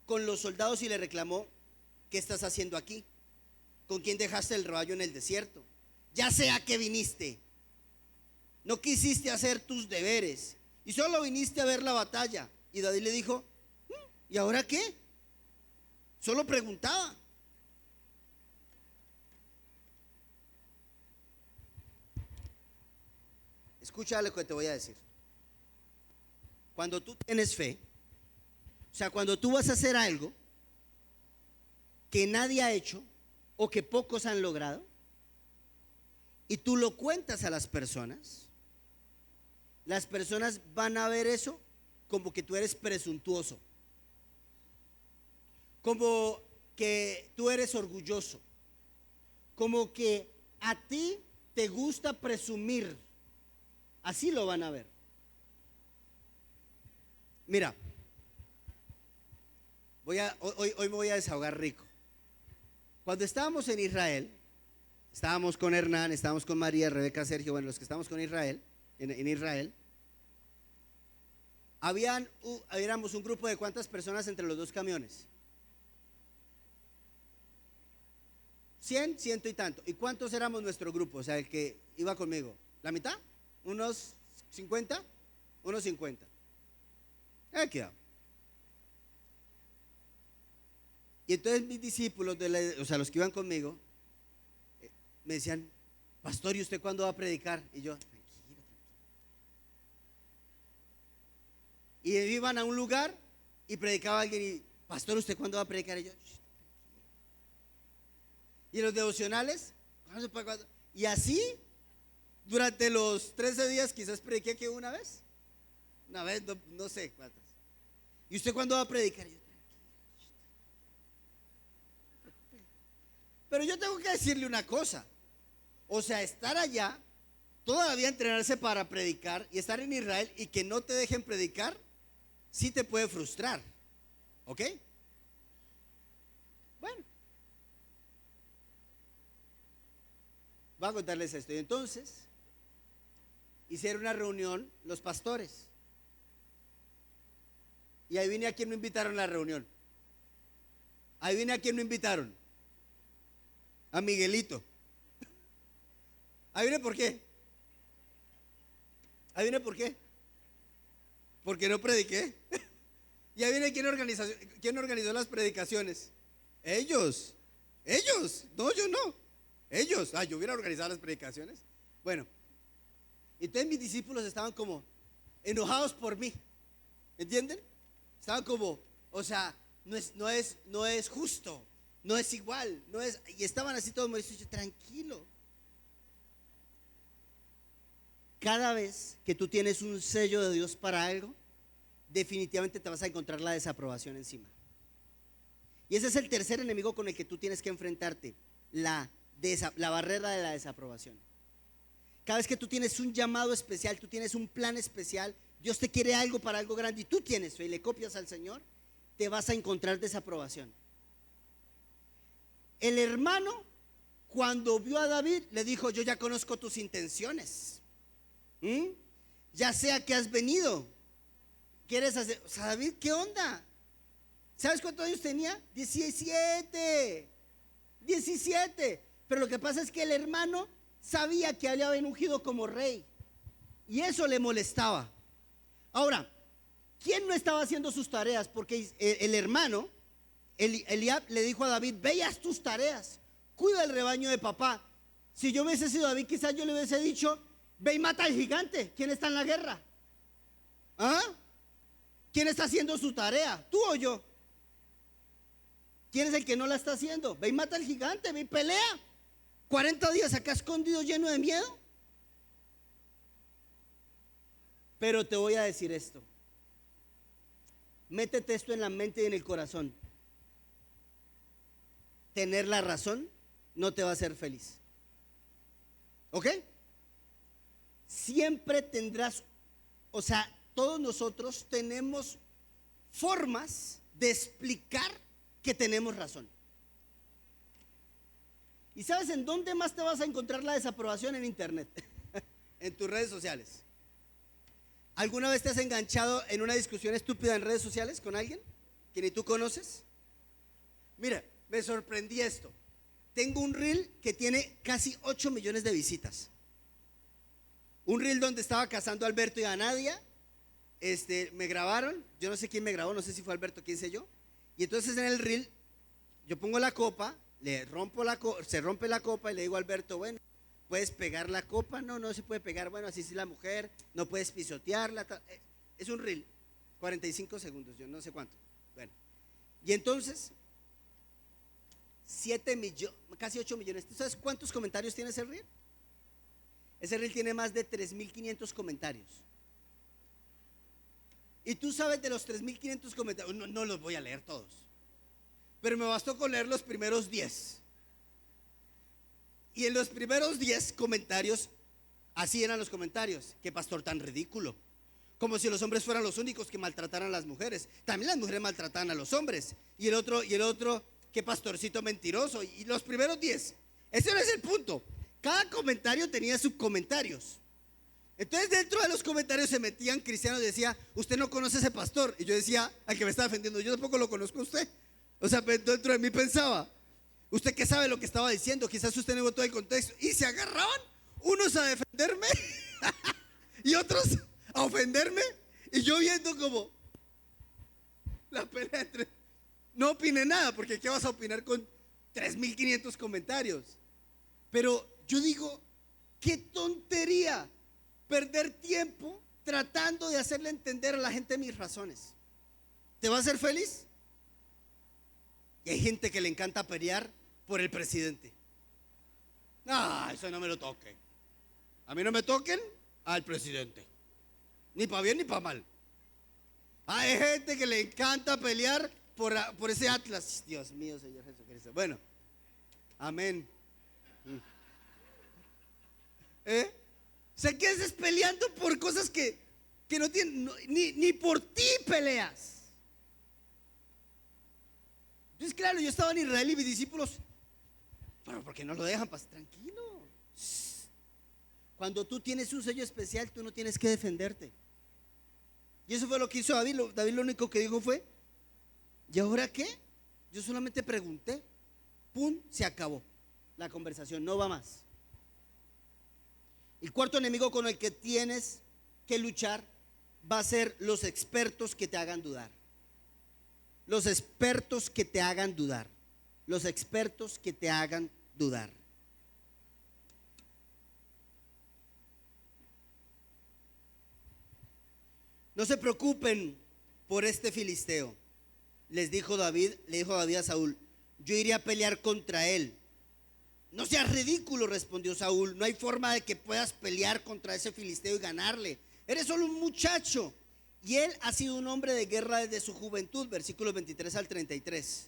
con los soldados y le reclamó: ¿qué estás haciendo aquí? ¿Con quién dejaste el rebaño en el desierto? Ya sea que viniste, no quisiste hacer tus deberes y solo viniste a ver la batalla. Y David le dijo: ¿y ahora qué? Solo preguntaba. Escucha lo que te voy a decir. Cuando tú tienes fe, o sea, cuando tú vas a hacer algo que nadie ha hecho o que pocos han logrado, y tú lo cuentas a las personas van a ver eso como que tú eres presuntuoso, como que tú eres orgulloso, como que a ti te gusta presumir. Así lo van a ver. Mira, hoy me voy a desahogar rico. Cuando estábamos en Israel, estábamos con Hernán, estábamos con María, Rebeca, Sergio, bueno, los que estábamos con Israel, en Israel, éramos un grupo de ¿cuántas personas entre los dos camiones? 100, ciento y tanto. ¿Y cuántos éramos nuestro grupo? O sea, el que iba conmigo. ¿La mitad? ¿Unos 50? Unos 50. Quedado. Y entonces mis discípulos, o sea, los que iban conmigo, me decían: pastor, ¿y usted cuándo va a predicar? Y yo: tranquilo. Y iban a un lugar y predicaba alguien y: pastor, ¿usted cuándo va a predicar? Y yo: ¿Y los devocionales? ¿Cuándo para cuándo? Y así, durante los 13 días quizás prediqué que una vez, no sé cuántas. ¿Y usted cuándo va a predicar? Pero yo tengo que decirle una cosa. O sea, estar allá, todavía entrenarse para predicar y estar en Israel y que no te dejen predicar, sí te puede frustrar. ¿Ok? Bueno, voy a contarles esto. Y entonces, hicieron una reunión los pastores. Y ahí vine a quien no invitaron a la reunión. Ahí vine a quien no invitaron. A Miguelito. Ahí viene por qué. Ahí viene por qué. Porque no prediqué. Y ahí viene quién organizó las predicaciones. Ellos. No, yo no. Ellos. Yo hubiera organizado las predicaciones. Bueno. Entonces mis discípulos estaban como enojados por mí. ¿Entienden? Estaban como, o sea, no es justo. No es igual, y estaban así todos molestos. Yo, tranquilo. Cada vez que tú tienes un sello de Dios para algo, definitivamente te vas a encontrar la desaprobación encima. Y ese es el tercer enemigo con el que tú tienes que enfrentarte, la barrera de la desaprobación. Cada vez que tú tienes un llamado especial, tú tienes un plan especial, Dios te quiere algo para algo grande y tú tienes fe y le copias al Señor, te vas a encontrar desaprobación. El hermano, cuando vio a David, le dijo: yo ya conozco tus intenciones. Ya sé a qué has venido. ¿Quieres hacer? O sea, David, ¿qué onda? ¿Sabes cuántos años tenía? 17. Pero lo que pasa es que el hermano sabía que le habían ungido como rey. Y eso le molestaba. Ahora, ¿quién no estaba haciendo sus tareas? Porque el hermano Eliab le dijo a David: ve y haz tus tareas, cuida el rebaño de papá. Si yo hubiese sido David, quizás yo le hubiese dicho: ve y mata al gigante. ¿Quién está en la guerra? ¿Quién está haciendo su tarea? ¿Tú o yo? ¿Quién es el que no la está haciendo? Ve y mata al gigante, ve y pelea. 40 días acá escondido, lleno de miedo. Pero te voy a decir esto. Métete esto en la mente y en el corazón. Tener la razón no te va a hacer feliz. ¿Ok? Siempre tendrás, o sea, todos nosotros tenemos formas de explicar que tenemos razón. ¿Y sabes en dónde más te vas a encontrar la desaprobación? En internet, en tus redes sociales. ¿Alguna vez te has enganchado en una discusión estúpida en redes sociales con alguien que ni tú conoces? Mira, me sorprendí esto. Tengo un reel que tiene casi 8 millones de visitas. Un reel donde estaba casando a Alberto y a Nadia. Me grabaron, yo no sé quién me grabó, no sé si fue Alberto, quién sé yo. Y entonces en el reel yo pongo la copa, se rompe la copa y le digo a Alberto: bueno, ¿puedes pegar la copa? No se puede pegar. Bueno, así es la mujer, no puedes pisotearla. Es un reel, 45 segundos, yo no sé cuánto. Bueno, y entonces 7 millones, casi 8 millones. ¿Tú sabes cuántos comentarios tiene ese reel? Ese reel tiene más de 3.500 comentarios. Y tú sabes, de los 3.500 comentarios, no los voy a leer todos, pero me bastó con leer los primeros 10. Y en los primeros 10 comentarios, así eran los comentarios: qué pastor tan ridículo, como si los hombres fueran los únicos que maltrataran a las mujeres. También las mujeres maltrataban a los hombres. Y el otro, qué pastorcito mentiroso. Y los primeros 10, ese no es el punto. Cada comentario tenía subcomentarios. Entonces dentro de los comentarios se metían cristianos y decía: usted no conoce a ese pastor. Y yo decía, al que me estaba defendiendo: yo tampoco lo conozco a usted. O sea, dentro de mí pensaba: usted qué sabe lo que estaba diciendo, quizás usted no vio todo el contexto. Y se agarraban unos a defenderme y otros a ofenderme. Y yo viendo como la pelea entre... No opine nada, porque ¿qué vas a opinar con 3.500 comentarios? Pero yo digo, qué tontería perder tiempo tratando de hacerle entender a la gente mis razones. ¿Te va a hacer feliz? Y hay gente que le encanta pelear por el presidente. No, eso no me lo toque. A mí no me toquen al presidente. Ni para bien ni para mal. Hay gente que le encanta pelear por ese Atlas. Dios mío, Señor Jesucristo. Bueno, amén. ¿Se qué haces peleando por cosas que no tienen, ni por ti peleas? Entonces, claro, yo estaba en Israel y mis discípulos, pero ¿por qué no lo dejan? Tranquilo. Cuando tú tienes un sello especial, tú no tienes que defenderte. Y eso fue lo que hizo David. David lo único que dijo fue: ¿y ahora qué? Yo solamente pregunté. Pum, se acabó la conversación, no va más. El cuarto enemigo con el que tienes que luchar va a ser los expertos que te hagan dudar. Los expertos que te hagan dudar. Los expertos que te hagan dudar. No se preocupen por este filisteo. Le dijo David a Saúl: yo iré a pelear contra él. No seas ridículo, respondió Saúl. No hay forma de que puedas pelear contra ese filisteo y ganarle. Eres solo un muchacho. Y él ha sido un hombre de guerra desde su juventud. Versículos 23 al 33.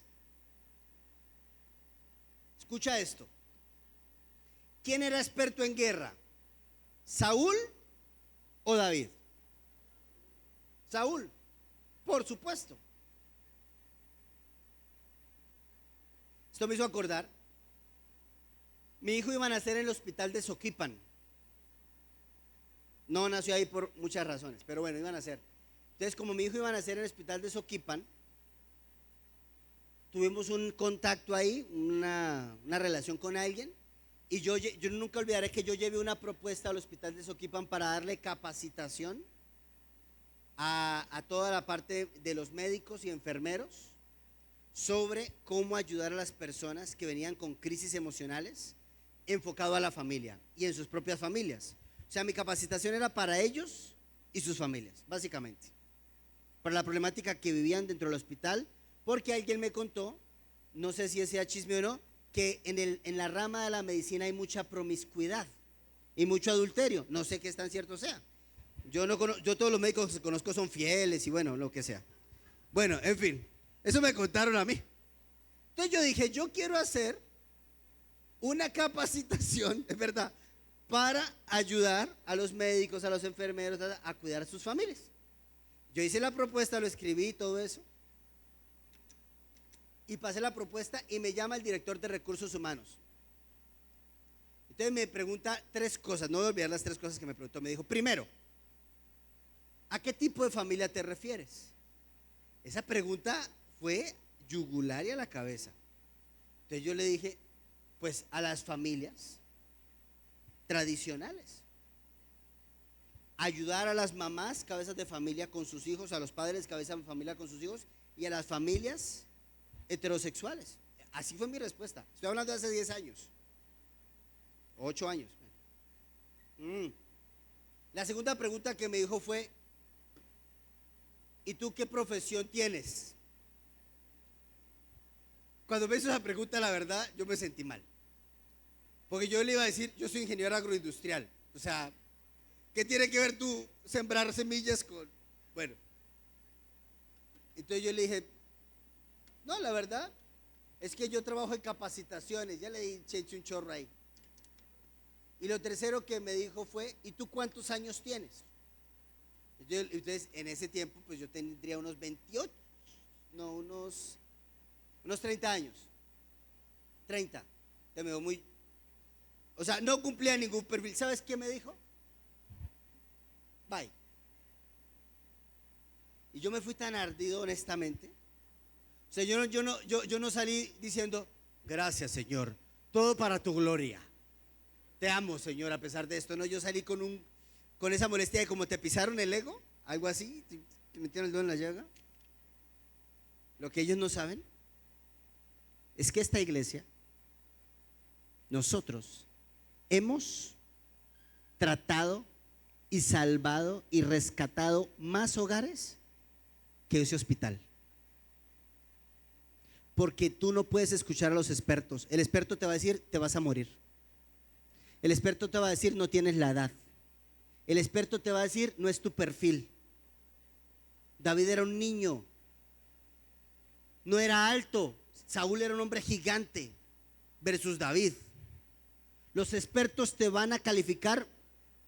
Escucha esto. ¿Quién era experto en guerra? ¿Saúl o David? Saúl, por supuesto. Esto me hizo acordar. Mi hijo iba a nacer en el hospital de Soquipan. No nació ahí por muchas razones, pero bueno, iba a nacer. Entonces, como mi hijo iba a nacer en el hospital de Soquipan, tuvimos un contacto ahí, una relación con alguien. Y yo nunca olvidaré que yo llevé una propuesta al hospital de Soquipan para darle capacitación a toda la parte de los médicos y enfermeros sobre cómo ayudar a las personas que venían con crisis emocionales, enfocado a la familia y en sus propias familias. O sea, mi capacitación era para ellos y sus familias, básicamente, para la problemática que vivían dentro del hospital, porque alguien me contó, no sé si sea chisme o no, que en la rama de la medicina hay mucha promiscuidad y mucho adulterio. No sé qué tan cierto sea. Yo todos los médicos que conozco son fieles y bueno, lo que sea. Bueno, en fin, eso me contaron a mí. Entonces yo dije, yo quiero hacer una capacitación, es verdad, para ayudar a los médicos, a los enfermeros a cuidar a sus familias. Yo hice la propuesta, lo escribí y todo eso, y pasé la propuesta y me llama el director de recursos humanos. Entonces me pregunta tres cosas, no voy a olvidar las tres cosas que me preguntó. Me dijo: primero, ¿a qué tipo de familia te refieres? Esa pregunta fue yugular y a la cabeza. Entonces yo le dije: pues a las familias tradicionales. Ayudar a las mamás, cabezas de familia con sus hijos, a los padres, cabezas de familia con sus hijos, y a las familias heterosexuales. Así fue mi respuesta. Estoy hablando de hace 10 años, 8 años. La segunda pregunta que me dijo fue: ¿y tú qué profesión tienes? Cuando me hizo esa pregunta, la verdad, yo me sentí mal. Porque yo le iba a decir: yo soy ingeniero agroindustrial. O sea, ¿qué tiene que ver tú sembrar semillas con...? Bueno, entonces yo le dije: no, la verdad es que yo trabajo en capacitaciones. Ya le dije un chorro ahí. Y lo tercero que me dijo fue: ¿y tú cuántos años tienes? Entonces, en ese tiempo, pues yo tendría unos 28, no, unos 30 años. 30. Te me veo muy... O sea, no cumplía ningún perfil. ¿Sabes qué me dijo? Bye. Y yo me fui tan ardido, honestamente. O sea, yo no salí diciendo: gracias, Señor, todo para tu gloria. Te amo, Señor, a pesar de esto. No, yo salí con esa molestia de como te pisaron el ego, algo así, te metieron el dedo en la llaga. Lo que ellos no saben es que esta iglesia, nosotros hemos tratado y salvado y rescatado más hogares que ese hospital. Porque tú no puedes escuchar a los expertos. El experto te va a decir: te vas a morir. El experto te va a decir, no tienes la edad. El experto te va a decir, no es tu perfil. David era un niño, no era alto. Saúl era un hombre gigante versus David. Los expertos te van a calificar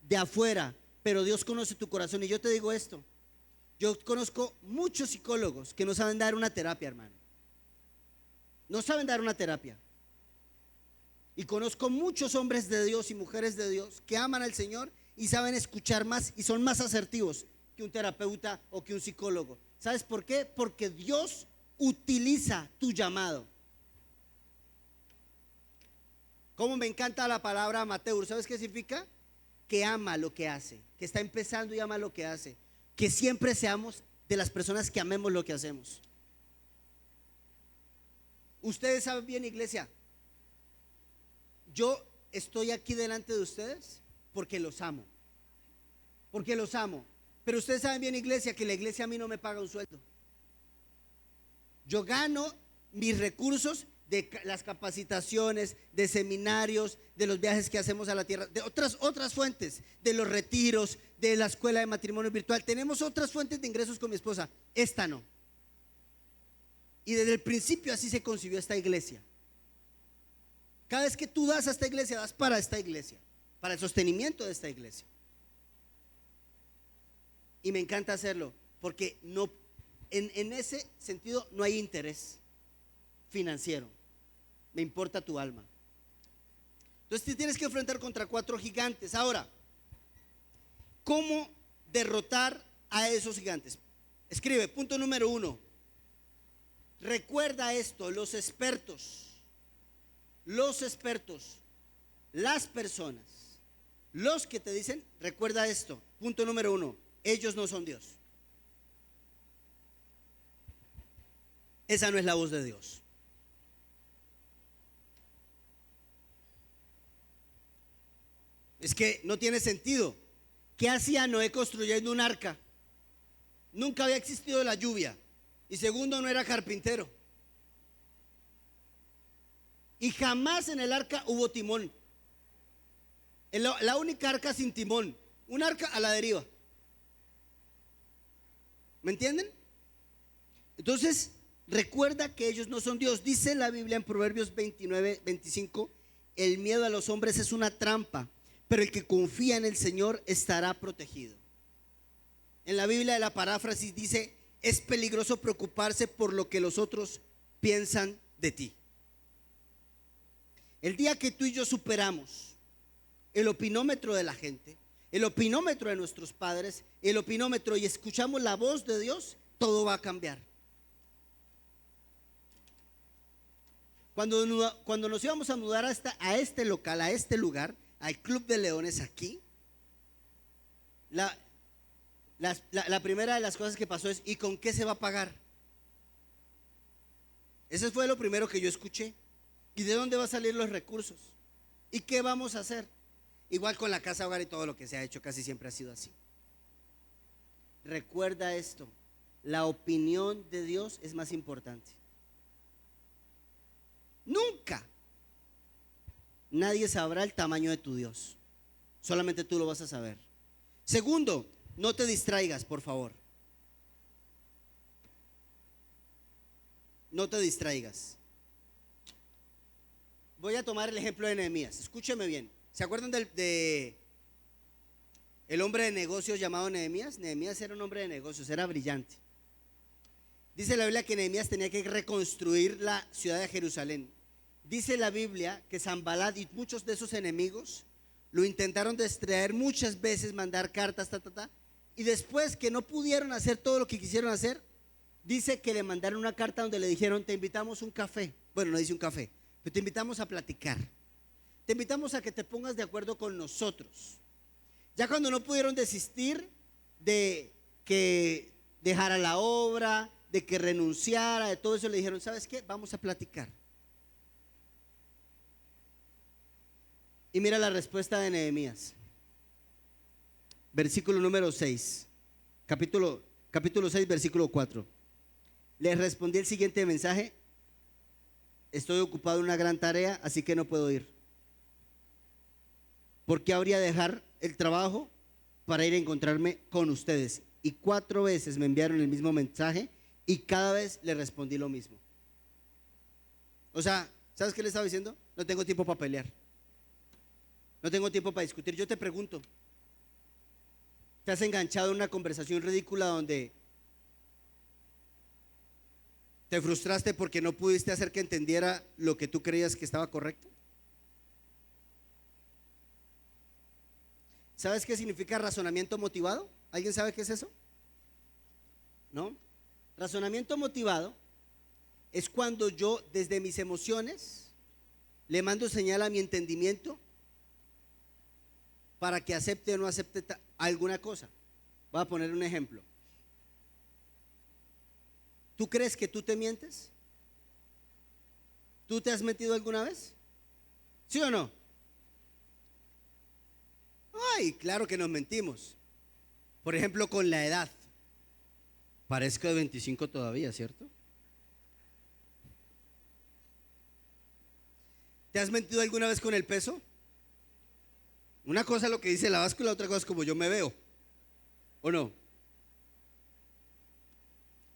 de afuera, pero Dios conoce tu corazón. Y yo te digo esto, yo conozco muchos psicólogos que no saben dar una terapia, hermano. No saben dar una terapia. Y conozco muchos hombres de Dios y mujeres de Dios que aman al Señor y saben escuchar más y son más asertivos que un terapeuta o que un psicólogo. ¿Sabes por qué? Porque Dios utiliza tu llamado. Como me encanta la palabra amateur. ¿Sabes qué significa? Que ama lo que hace, que está empezando y ama lo que hace. Que siempre seamos de las personas que amemos lo que hacemos. Ustedes saben bien, iglesia, yo estoy aquí delante de ustedes porque los amo. Porque los amo. Pero ustedes saben bien, iglesia, que la iglesia a mí no me paga un sueldo. Yo gano mis recursos de las capacitaciones, de seminarios, de los viajes que hacemos a la tierra, de otras fuentes, de los retiros, de la escuela de matrimonio virtual. Tenemos otras fuentes de ingresos con mi esposa. Esta no. Y desde el principio así se concibió esta iglesia. Cada vez que tú das a esta iglesia, das para esta iglesia, para el sostenimiento de esta iglesia. Y me encanta hacerlo porque no, en ese sentido no hay interés financiero. Me importa tu alma. Entonces te tienes que enfrentar contra 4 gigantes. Ahora, ¿cómo derrotar a esos gigantes? Escribe, punto número 1. Recuerda esto, los expertos, las personas, los que te dicen, recuerda esto, punto número 1, ellos no son Dios. Esa no es la voz de Dios. Es que no tiene sentido. ¿Qué hacía Noé construyendo un arca? Nunca había existido la lluvia. Y segundo, no era carpintero. Y jamás en el arca hubo timón. La única arca sin timón. Un arca a la deriva. ¿Me entienden? Entonces, recuerda que ellos no son Dios. Dice la Biblia en Proverbios 29-25: el miedo a los hombres es una trampa, pero el que confía en el Señor estará protegido. En la Biblia de la paráfrasis dice: es peligroso preocuparse por lo que los otros piensan de ti. El día que tú y yo superamos el opinómetro de la gente, el opinómetro de nuestros padres, el opinómetro, y escuchamos la voz de Dios, todo va a cambiar. Cuando nos íbamos a mudar a este local, a este lugar, al Club de Leones aquí, la primera de las cosas que pasó es: ¿y con qué se va a pagar? Ese fue lo primero que yo escuché. ¿Y de dónde van a salir los recursos? ¿Y qué vamos a hacer? Igual con la casa hogar y todo lo que se ha hecho, casi siempre ha sido así. Recuerda esto: la opinión de Dios es más importante. Nunca nadie sabrá el tamaño de tu Dios. Solamente tú lo vas a saber. Segundo, no te distraigas, por favor. No te distraigas. Voy a tomar el ejemplo de Nehemías. Escúcheme bien. ¿Se acuerdan de el hombre de negocios llamado Nehemías? Nehemías era un hombre de negocios, era brillante. Dice la Biblia que Nehemías tenía que reconstruir la ciudad de Jerusalén. Dice la Biblia que Sanbalat y muchos de esos enemigos lo intentaron distraer muchas veces, mandar cartas, y después que no pudieron hacer todo lo que quisieron hacer, dice que le mandaron una carta donde le dijeron: te invitamos a un café. Bueno, no dice un café, pero te invitamos a platicar. Te invitamos a que te pongas de acuerdo con nosotros. Ya cuando no pudieron desistir de que dejara la obra, de que renunciara, de todo eso, le dijeron: ¿sabes qué? Vamos a platicar. Y mira la respuesta de Nehemías. Versículo número 6. Capítulo 6, versículo 4. Le respondí el siguiente mensaje: estoy ocupado en una gran tarea, así que no puedo ir. ¿por qué habría de dejar el trabajo para ir a encontrarme con ustedes? Y 4 veces me enviaron el mismo mensaje y cada vez le respondí lo mismo. O sea, ¿sabes qué le estaba diciendo? No tengo tiempo para pelear. No tengo tiempo para discutir. Yo te pregunto, ¿te has enganchado en una conversación ridícula donde te frustraste porque no pudiste hacer que entendiera lo que tú creías que estaba correcto? ¿Sabes qué significa razonamiento motivado? ¿Alguien sabe qué es eso? ¿No? Razonamiento motivado es cuando yo desde mis emociones le mando señal a mi entendimiento para que acepte o no acepte alguna cosa. Voy a poner un ejemplo. ¿Tú crees que tú te mientes? ¿Tú te has mentido alguna vez? ¿Sí o no? Ay, claro que nos mentimos. Por ejemplo, con la edad. Parezco de 25 todavía, ¿cierto? ¿Te has mentido alguna vez con el peso? Una cosa es lo que dice la báscula, otra cosa es como yo me veo. ¿O no?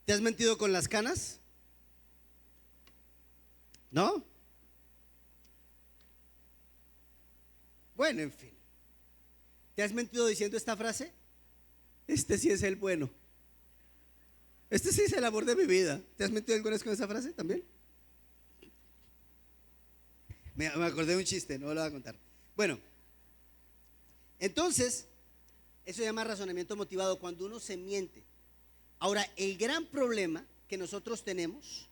¿Te has mentido con las canas? ¿No? Bueno, en fin. ¿Te has mentido diciendo esta frase? Este sí es el bueno. Este sí es el amor de mi vida. ¿Te has mentido alguna vez con esa frase también? Me acordé de un chiste, no lo voy a contar. Bueno, entonces, eso se llama razonamiento motivado, cuando uno se miente. Ahora, el gran problema que nosotros tenemos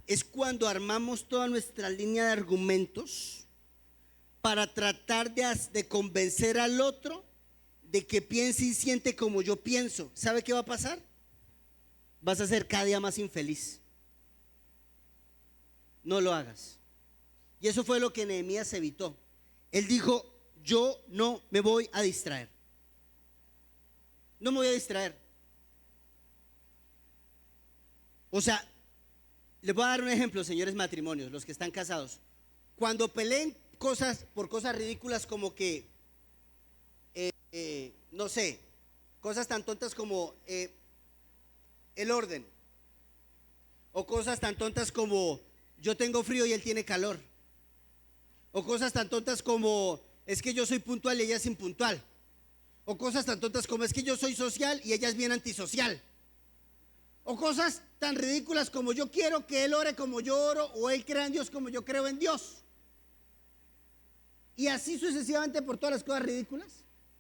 es cuando armamos toda nuestra línea de argumentos para tratar de convencer al otro de que piense y siente como yo pienso. ¿Sabe qué va a pasar? Vas a ser cada día más infeliz. No lo hagas. Y eso fue lo que Nehemías evitó. Él dijo: yo no me voy a distraer. No me voy a distraer. O sea, les voy a dar un ejemplo, señores matrimonios, los que están casados. Cuando peleen por cosas ridículas como que, no sé, cosas tan tontas como el orden, o cosas tan tontas como yo tengo frío y él tiene calor, o cosas tan tontas como es que yo soy puntual y ella es impuntual, o cosas tan tontas como es que yo soy social y ella es bien antisocial, o cosas tan ridículas como yo quiero que él ore como yo oro, o él crea en Dios como yo creo en Dios, y así sucesivamente por todas las cosas ridículas.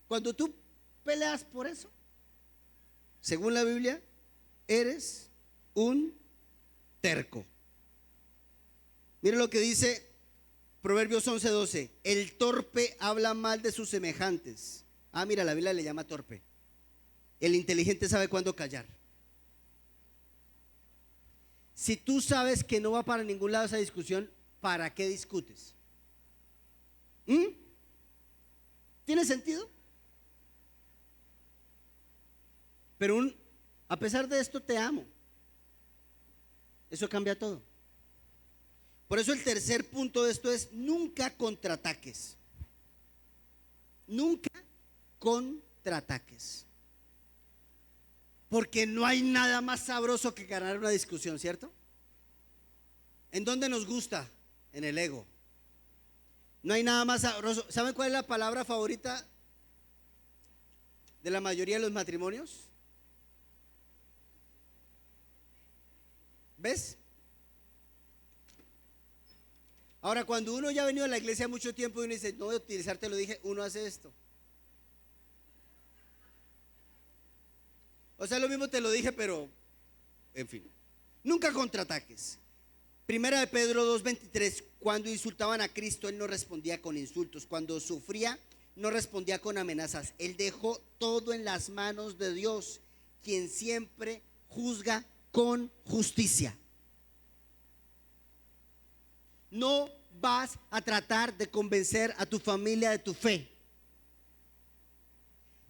Cuando tú peleas por eso, según la Biblia, eres un terco. Mira lo que dice Proverbios 11:12. El torpe habla mal de sus semejantes. Ah, mira, la Biblia le llama torpe. El inteligente sabe cuándo callar. Si tú sabes que no va para ningún lado esa discusión, ¿para qué discutes? ¿Tiene sentido? Pero a pesar de esto te amo. Eso cambia todo. Por eso el tercer punto de esto es: nunca contraataques. Nunca contraataques. Porque no hay nada más sabroso que ganar una discusión, ¿cierto? ¿En dónde nos gusta? En el ego. No hay nada más sabroso. ¿Saben cuál es la palabra favorita de la mayoría de los matrimonios? ¿Ves? Ahora, cuando uno ya ha venido a la iglesia mucho tiempo y uno dice: no voy a utilizar, te lo dije, uno hace esto. O sea, lo mismo te lo dije, pero en fin. Nunca contraataques. Primera de Pedro 2:23. Cuando insultaban a Cristo, él no respondía con insultos. Cuando sufría, no respondía con amenazas. Él dejó todo en las manos de Dios, quien siempre juzga con justicia. No vas a tratar de convencer a tu familia de tu fe.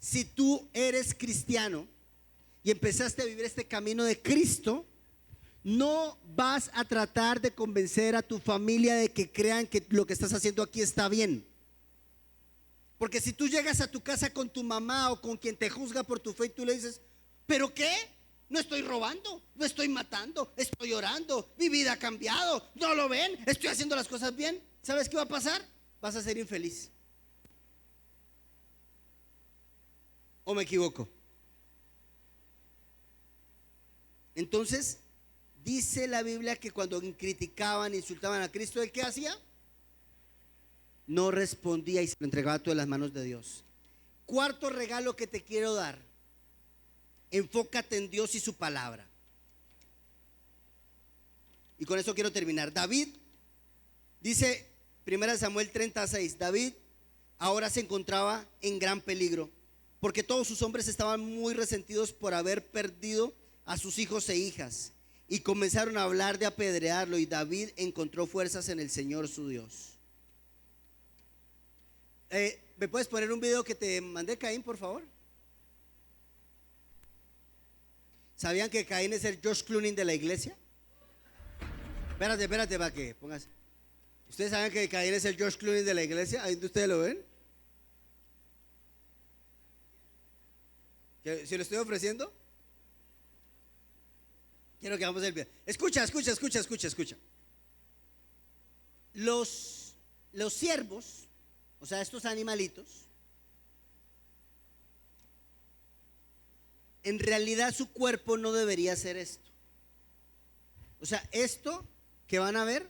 Si tú eres cristiano y empezaste a vivir este camino de Cristo, no vas a tratar de convencer a tu familia de que crean que lo que estás haciendo aquí está bien. Porque si tú llegas a tu casa con tu mamá o con quien te juzga por tu fe y tú le dices, ¿pero qué? No estoy robando, no estoy matando, estoy orando, mi vida ha cambiado, ¿no lo ven? Estoy haciendo las cosas bien. ¿Sabes qué va a pasar? Vas a ser infeliz. ¿O me equivoco? Entonces, dice la Biblia que cuando criticaban, insultaban a Cristo, ¿él qué hacía? No respondía y se lo entregaba todo en las manos de Dios. Cuarto regalo que te quiero dar: enfócate en Dios y su palabra. Y con eso quiero terminar. David, dice 1 Samuel 36, David ahora se encontraba en gran peligro, porque todos sus hombres estaban muy resentidos por haber perdido a sus hijos e hijas, y comenzaron a hablar de apedrearlo, y David encontró fuerzas en el Señor su Dios. ¿Me puedes poner un video que te mandé, Caín, por favor? ¿Sabían que Caín es el George Clooney de la iglesia? Espérate para que pongas. ¿Ustedes saben que Caín es el George Clooney de la iglesia? ¿Ahí ustedes lo ven? ¿Se lo estoy ofreciendo? Quiero que hagamos el video. Escucha. Los ciervos, o sea, estos animalitos, en realidad su cuerpo no debería ser esto. O sea, esto que van a ver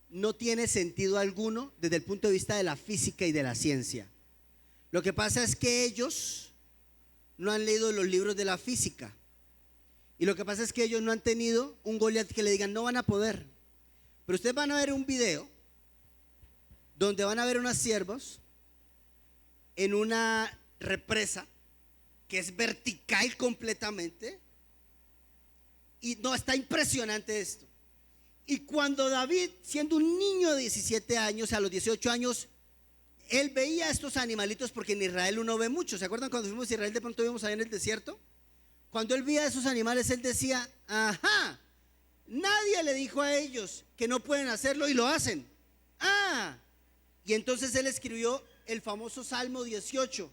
no tiene sentido alguno desde el punto de vista de la física y de la ciencia. Lo que pasa es que ellos no han leído los libros de la física. Y lo que pasa es que ellos no han tenido un Goliat que le digan, no van a poder. Pero ustedes van a ver un video donde van a ver unos ciervos en una represa que es vertical completamente. Y no, está impresionante esto. Y cuando David, siendo un niño de 17 años, a los 18 años, él veía a estos animalitos, porque en Israel uno ve mucho. ¿Se acuerdan cuando fuimos a Israel, de pronto vimos ahí en el desierto? Cuando él veía a esos animales, él decía, ajá, nadie le dijo a ellos que no pueden hacerlo y lo hacen. Y entonces él escribió el famoso Salmo 18,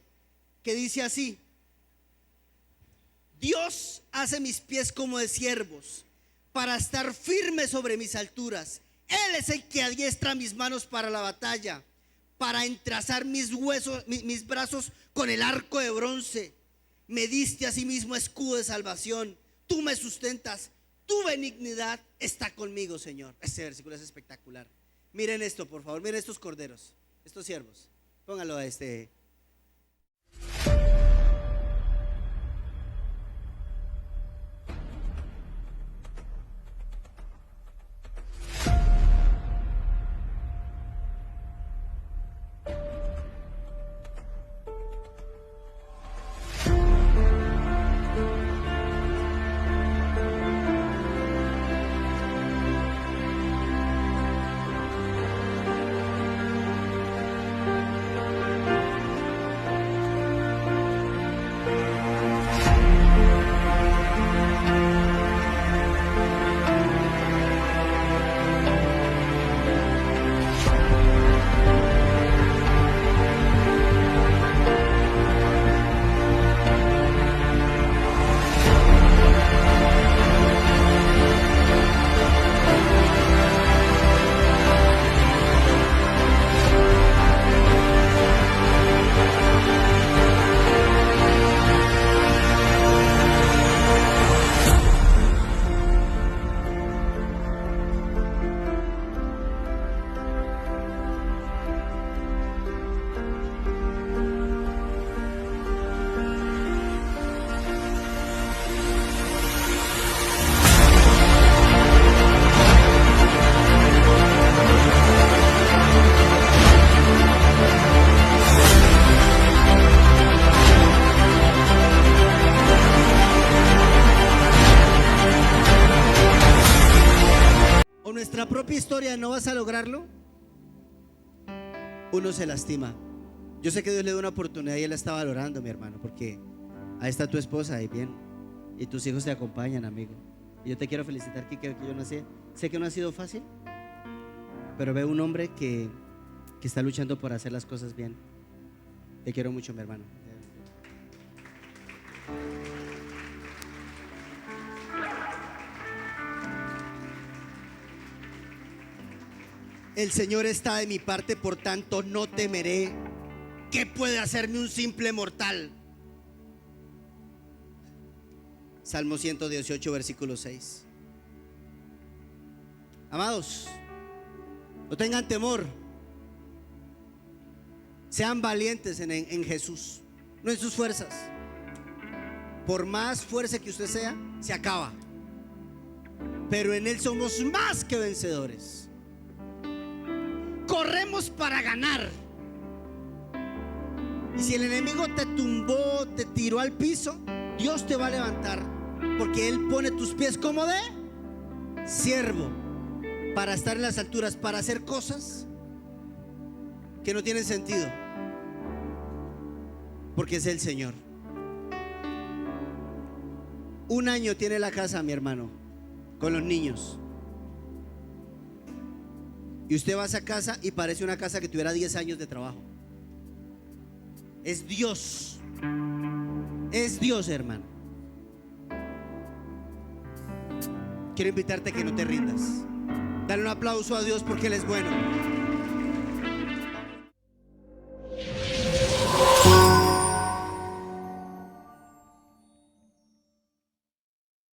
que dice así: Dios hace mis pies como de ciervos, para estar firme sobre mis alturas. Él es el que adiestra mis manos para la batalla, para entrazar mis huesos, mis brazos con el arco de bronce. Me diste a sí mismo escudo de salvación. Tú me sustentas. Tu benignidad está conmigo, Señor. Este versículo es espectacular. Miren esto, por favor. Miren estos corderos, estos siervos. Póngalo a este. Nuestra propia historia no vas a lograrlo, uno se lastima. Yo sé que Dios le dio una oportunidad y Él la está valorando, mi hermano, porque ahí está tu esposa, ahí bien, y tus hijos te acompañan, amigo. Y yo te quiero felicitar, que yo no sé que no ha sido fácil, pero veo un hombre que está luchando por hacer las cosas bien. Te quiero mucho, mi hermano. El Señor está de mi parte, por tanto no temeré. ¿Qué puede hacerme un simple mortal? Salmo 118, versículo 6. Amados, no tengan temor. Sean valientes en Jesús, no en sus fuerzas. Por más fuerza que usted sea, se acaba. Pero en Él somos más que vencedores. Corremos para ganar. Y si el enemigo te tumbó, te tiró al piso, Dios te va a levantar, porque Él pone tus pies como de siervo, para estar en las alturas, para hacer cosas que no tienen sentido, porque es el Señor. 1 año tiene la casa, mi hermano, con los niños. Y usted va a esa casa y parece una casa que tuviera 10 años de trabajo. Es Dios. Es Dios, hermano. Quiero invitarte a que no te rindas. Dale un aplauso a Dios porque Él es bueno.